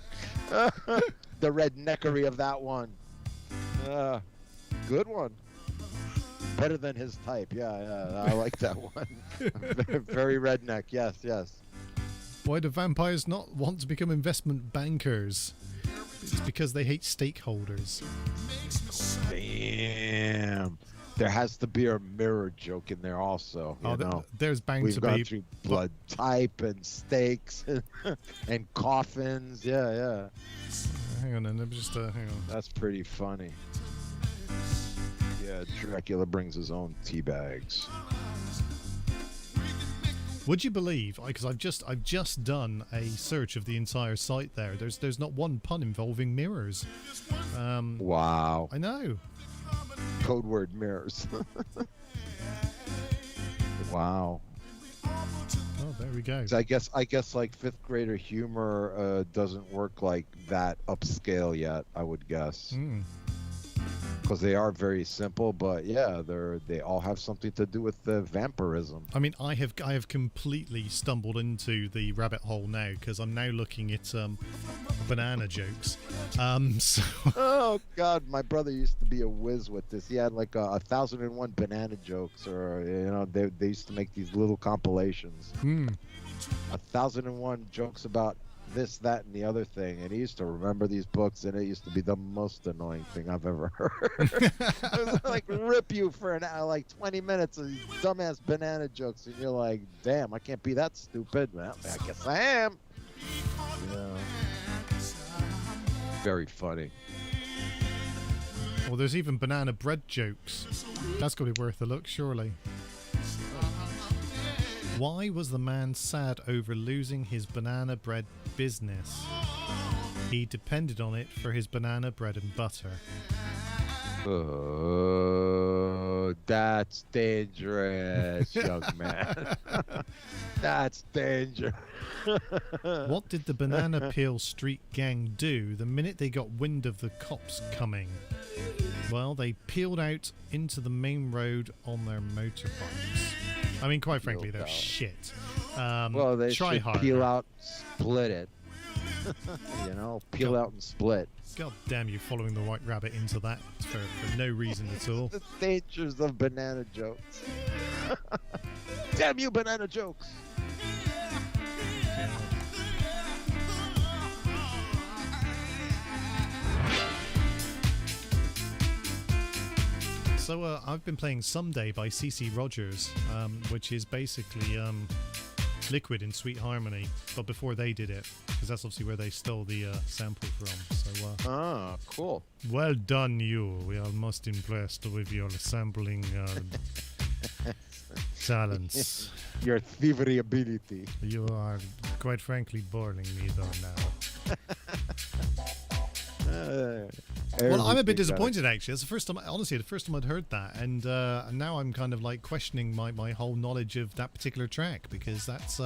S2: The redneckery of that one. Good one. Better than his type. Yeah. I like that one. Very redneck. Yes.
S1: Why do vampires not want to become investment bankers? It's because they hate stakeholders.
S2: Damn. There has to be a mirror joke in there also. You know?
S1: There's bound
S2: We've
S1: to
S2: gone
S1: be.
S2: through blood type and stakes and coffins. Yeah.
S1: Hang on, let me just hang on.
S2: That's pretty funny. Yeah, Dracula brings his own tea bags.
S1: Would you believe? Because I've just done a search of the entire site there. There's not one pun involving mirrors.
S2: Wow.
S1: I know.
S2: Code word mirrors. Wow.
S1: Oh, there we go.
S2: So I guess like fifth grader humor doesn't work like that upscale yet, I would guess. Because they are very simple, but yeah, they all have something to do with vampirism.
S1: I mean, I have completely stumbled into the rabbit hole now because I'm now looking at banana jokes. So
S2: Oh God, my brother used to be a whiz with this. He had like 1,001 banana jokes, or they used to make these little compilations. 1,001 jokes about this, that, and the other thing, and he used to remember these books, and it used to be the most annoying thing I've ever heard. It was like rip you for an hour, like 20 minutes of these dumbass banana jokes, and you're like, damn, I can't be that stupid. Well, I guess I am. Yeah. Very funny.
S1: well, there's even banana bread jokes. That's got to be worth a look, surely. Why was the man sad over losing his banana bread business? He depended on it for his banana bread and butter.
S2: Oh, that's dangerous, young man. That's dangerous.
S1: What did the Banana Peel Street gang do the minute they got wind of the cops coming? Well, they peeled out into the main road on their motorbikes. I mean, quite frankly, they're shit.
S2: Well, they
S1: try
S2: should
S1: harder.
S2: peel out, split it. Peel out and split.
S1: God damn you, following the white rabbit into that for no reason at all.
S2: The dangers of banana jokes. Damn you, banana jokes.
S1: So I've been playing Someday by CC Rogers, which is basically Liquid in Sweet Harmony, but before they did it, because that's obviously where they stole the sample from. So
S2: Cool.
S1: well done, you. We are most impressed with your sampling talents.
S2: Your thievery ability.
S1: You are, quite frankly, boring me though now. Well, I'm a bit disappointed actually. It's the first time, honestly, the first time I'd heard that, and now I'm kind of like questioning my whole knowledge of that particular track, because that's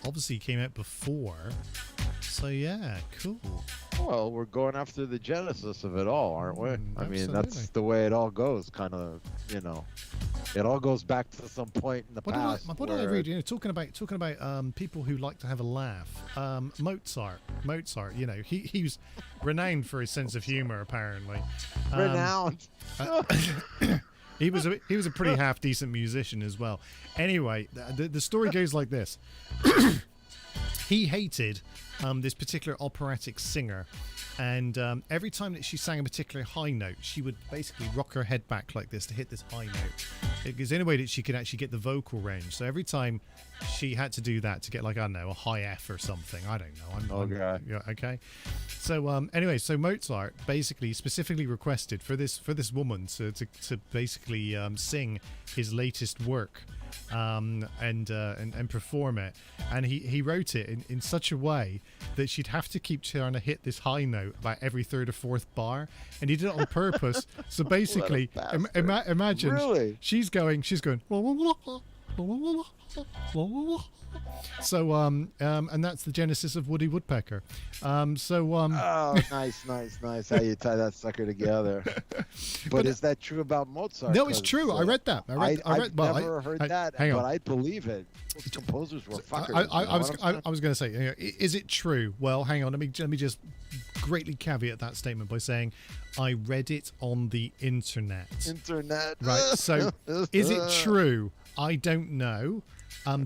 S1: obviously came out before. So yeah, cool.
S2: Well, we're going after the genesis of it all, aren't we? I mean, that's
S1: Absolutely.
S2: the way it all goes, kind of, It all goes back to some point in the past.
S1: What did I read? Talking about people who like to have a laugh. Mozart, he was renowned for his sense of humor, apparently.
S2: Renowned.
S1: He was a pretty half decent musician as well. Anyway, the story goes like this. He hated this particular operatic singer, and every time that she sang a particular high note, she would basically rock her head back like this to hit this high note. It was the only way that she could actually get the vocal range. So every time she had to do that to get, like, I don't know, a high F or something. I don't know. Yeah, okay. So anyway, so Mozart basically specifically requested for this woman to basically sing his latest work. And perform it, and he wrote it in such a way that she'd have to keep trying to hit this high note about every third or fourth bar, and he did it on purpose. So basically, imagine
S2: Really?
S1: she's going so and that's the genesis of Woody Woodpecker.
S2: Oh, nice. How you tie that sucker together. But is that true about Mozart?
S1: No, it's true. I read that.
S2: I've never heard that,
S1: hang on.
S2: but I believe it. Those composers were fuckers.
S1: I was going to say, is it true? Well, hang on. Let me just greatly caveat that statement by saying I read it on the internet. Right. So, is it true? I don't know.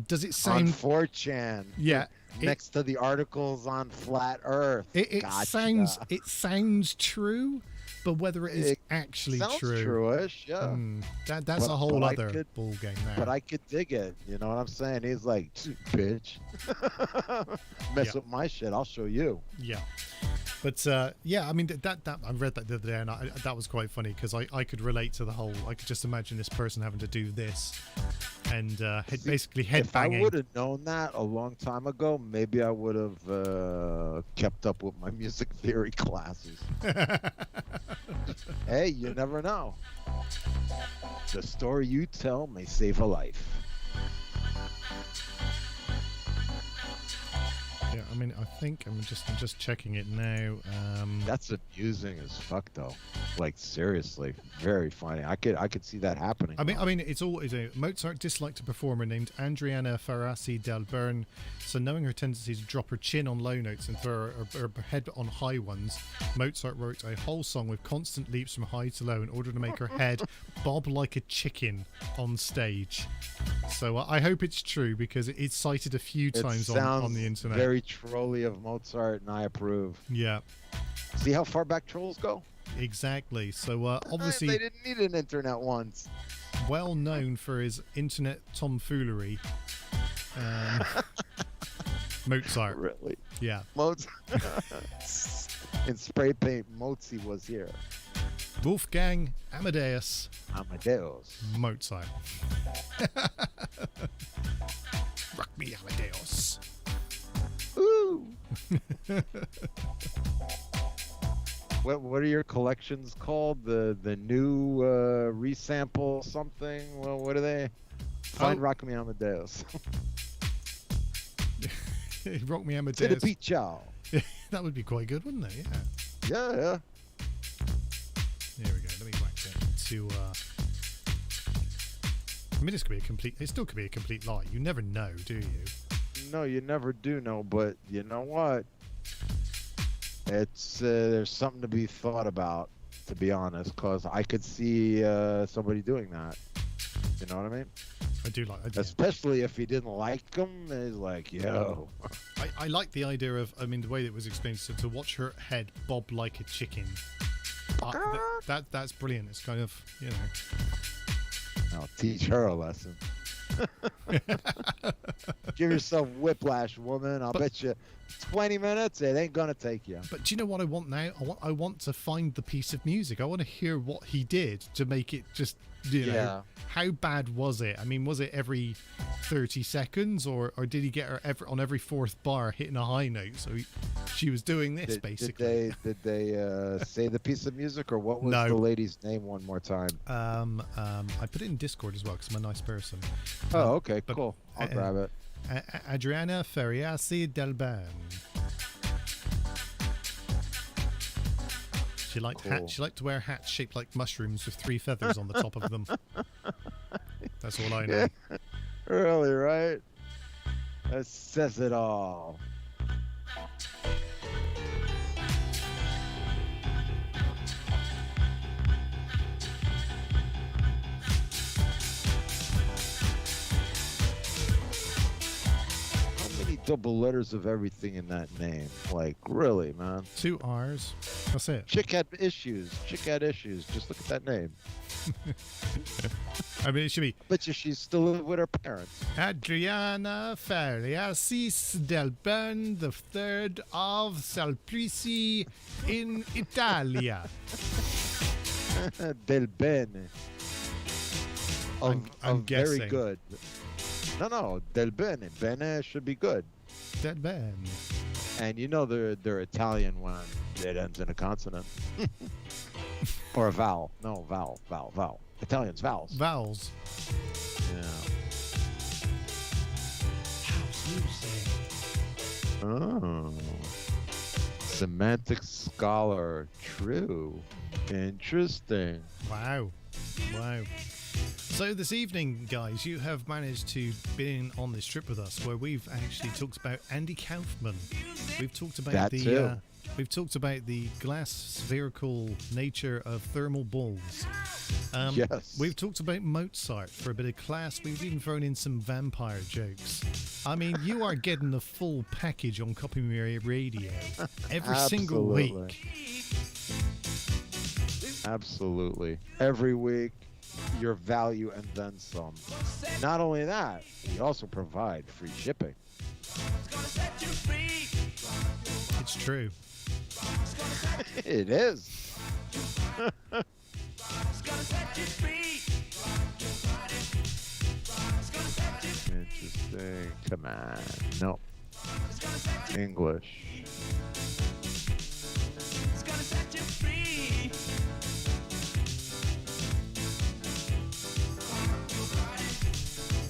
S1: Does it sound
S2: on 4chan?
S1: Yeah.
S2: Next to the articles on Flat Earth.
S1: It
S2: Gotcha.
S1: sounds true, but whether it is actually
S2: sounds
S1: true,
S2: true-ish, yeah.
S1: That's a whole other ball game now.
S2: But I could dig it. You know what I'm saying? He's like, bitch, mess with my shit, I'll show you.
S1: Yeah. But yeah, I mean that I read that the other day, and that was quite funny because I could relate to the whole. I could just imagine this person having to do this and
S2: See,
S1: basically
S2: if I
S1: headbanging.
S2: would have known that a long time ago, maybe I would have kept up with my music theory classes. Hey, you never know. The story you tell may save a life.
S1: Yeah, I mean, I think I'm just checking it now.
S2: That's amusing as fuck, though. Like seriously, very funny. I could see that happening.
S1: I mean, it's always Mozart disliked a performer named Adriana Ferrasi del Bern, so knowing her tendency to drop her chin on low notes and throw her head on high ones, Mozart wrote a whole song with constant leaps from high to low in order to make her head bob like a chicken on stage. So I hope it's true because it's cited a few times on the internet.
S2: Very trolly of Mozart, and I approve.
S1: Yeah,
S2: See how far back trolls go?
S1: exactly. So obviously,
S2: They didn't need an internet once.
S1: well known for his internet tomfoolery. Mozart.
S2: Really?
S1: Yeah.
S2: Mozart. In spray paint, Mozi was here.
S1: Wolfgang Amadeus
S2: Amadeus.
S1: Mozart. Rock me, Amadeus.
S2: Ooh. What are your collections called? The new resample something? Well, what are they? Find Rock Me Amadeus.
S1: Rock me,
S2: To the
S1: Amadeus.
S2: beat, y'all.
S1: That would be quite good, wouldn't it? Yeah.
S2: Yeah.
S1: There we go. Let me whack that to. I mean, this could be a complete. It still could be a complete lie. You never know, do you?
S2: No, you never do know, but you know what? It's there's something to be thought about, to be honest, because I could see somebody doing that. You know what I mean?
S1: I do like.
S2: Especially if he didn't like them, he's like, yo.
S1: I like the idea of. I mean, the way that it was explained. So to watch her head bob like a chicken. That's brilliant. It's kind of, you know.
S2: I'll teach her a lesson. Give yourself whiplash, woman. I'll bet you 20 minutes it ain't gonna take you.
S1: But do you know what I want now? I want to find the piece of music. I want to hear what he did to make it just, you know,
S2: Yeah.
S1: how bad was it? I mean, was it every 30 seconds or did he get her on every fourth bar hitting a high note? So she was doing this basically.
S2: Did they say the piece of music, or what was
S1: No.
S2: the lady's name one more time?
S1: I put it in Discord as well because I'm a nice person.
S2: Oh, okay,
S1: but-
S2: cool. I'll grab it.
S1: Adriana Ferriasi del Ban. She liked
S2: Cool.
S1: She liked to wear hats shaped like mushrooms with 3 feathers on the top of them. That's all I know.
S2: Really, right? That says it all. How many double letters of everything in that name? Like, really, man?
S1: 2 R's. That's it.
S2: Chick had issues. Chick had issues. Just look at that name.
S1: I mean, it should be
S2: Bet you she's still living with her parents.
S1: Adriana Ferriasi del Ban, the 3rd of Salprisi in Italia.
S2: Del Bene.
S1: I'm
S2: Very
S1: guessing.
S2: good. No, Del Bene. Bene should be good.
S1: Del Ban.
S2: And you know they're Italian when it ends in a consonant. Or a vowel. No, vowel. Italians, vowels.
S1: Vowels.
S2: Yeah.
S1: How's you say?
S2: Oh. Semantic scholar. True. Interesting.
S1: Wow. So this evening, guys, you have managed to be on this trip with us where we've actually talked about Andy Kaufman. We've talked about
S2: That too.
S1: We've talked about the glass spherical nature of thermal balls.
S2: Yes.
S1: We've talked about Mozart for a bit of class. We've even thrown in some vampire jokes. I mean, you are getting the full package on Kopimi Radio every single
S2: Absolutely.
S1: week.
S2: Absolutely. Every week, your value and then some. Not only that, we also provide free shipping.
S1: It's true.
S2: It is. Come on. No. English.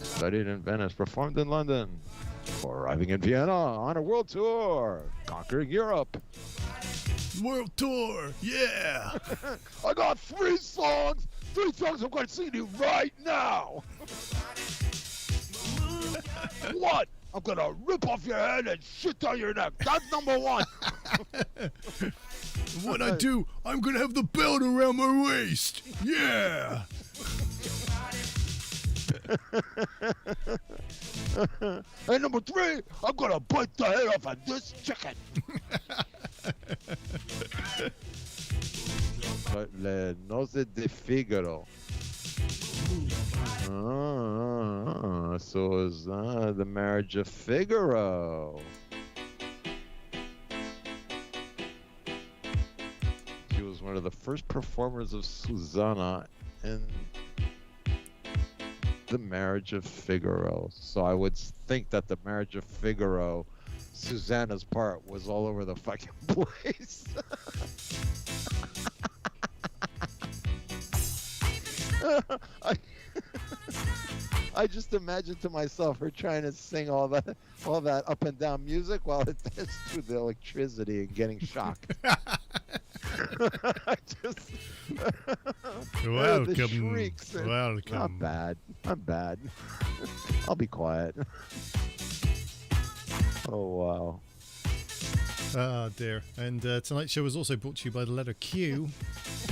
S2: Studied in Venice, performed in London, before arriving in Vienna on a world tour, conquering Europe.
S1: World tour, yeah.
S2: I got 3 songs I'm going to sing to you right now. 1, I'm going to rip off your head and shit down your neck. That's number 1.
S1: When I do, I'm gonna have the belt around my waist. Yeah.
S2: And number 3, I'm going to bite the head off of this chicken. But Le Nozze di Figaro. So is the marriage of Figaro. She was one of the first performers of Susanna in the marriage of Figaro. So I would think that the marriage of Figaro, Susanna's part, was all over the fucking place. I just imagine to myself her trying to sing all that up and down music while it passes through the electricity and getting shocked. I just
S1: Welcome.
S2: the shrieks and,
S1: Welcome.
S2: I'm bad. I'll be quiet. Oh wow.
S1: Ah, dear. And tonight's show was also brought to you by the letter Q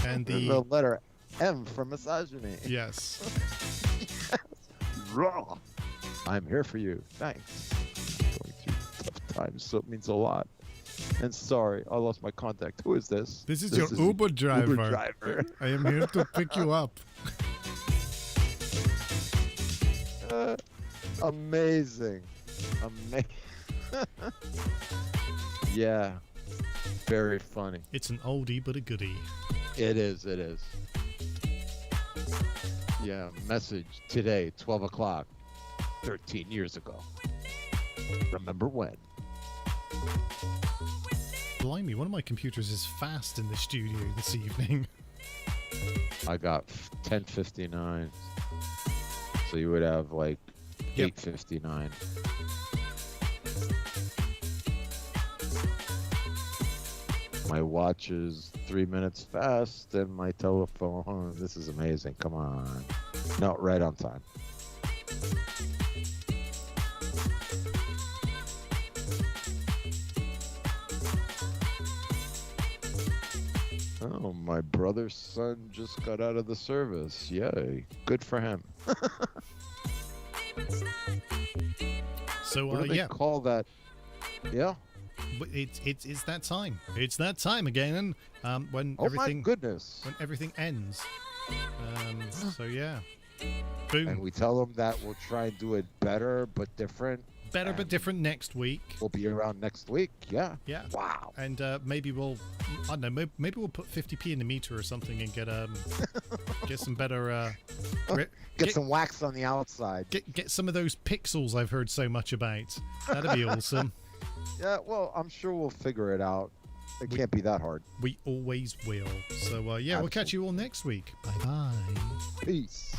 S1: and
S2: The letter M for misogyny.
S1: Yes.
S2: Raw. I'm here for you. Thanks. Going through tough times, so it means a lot. And sorry, I lost my contact. Who is this?
S1: This is your Uber driver.
S2: Uber driver.
S1: I am here to pick you up.
S2: Amazing. Yeah. Very funny.
S1: It's an oldie but a goodie.
S2: It is. Yeah, message today, 12 o'clock, 13 years ago. Remember when?
S1: Blimey, one of my computers is fast in the studio this evening.
S2: I got 10:59. So you would have like 8:59. My watch is 3 minutes fast, and my telephone. This is amazing. Come on. No, right on time. Oh, my brother's son just got out of the service. Yay. Good for him.
S1: So,
S2: What do they call that? Yeah.
S1: But it's that time. It's that time again, when
S2: My goodness.
S1: when everything ends. So yeah, boom.
S2: And we tell them that we'll try and do it better but different.
S1: Better but different next week.
S2: We'll be around next week. Yeah.
S1: Yeah.
S2: Wow.
S1: And maybe I don't know. Maybe we'll put 50p in the meter or something and get some better.
S2: Get some wax on the outside.
S1: Get some of those pixels I've heard so much about. That'd be awesome.
S2: Yeah, well, I'm sure we'll figure it out. It can't be that hard.
S1: We always will. So, yeah, we'll catch you all next week. Bye-bye.
S2: Peace.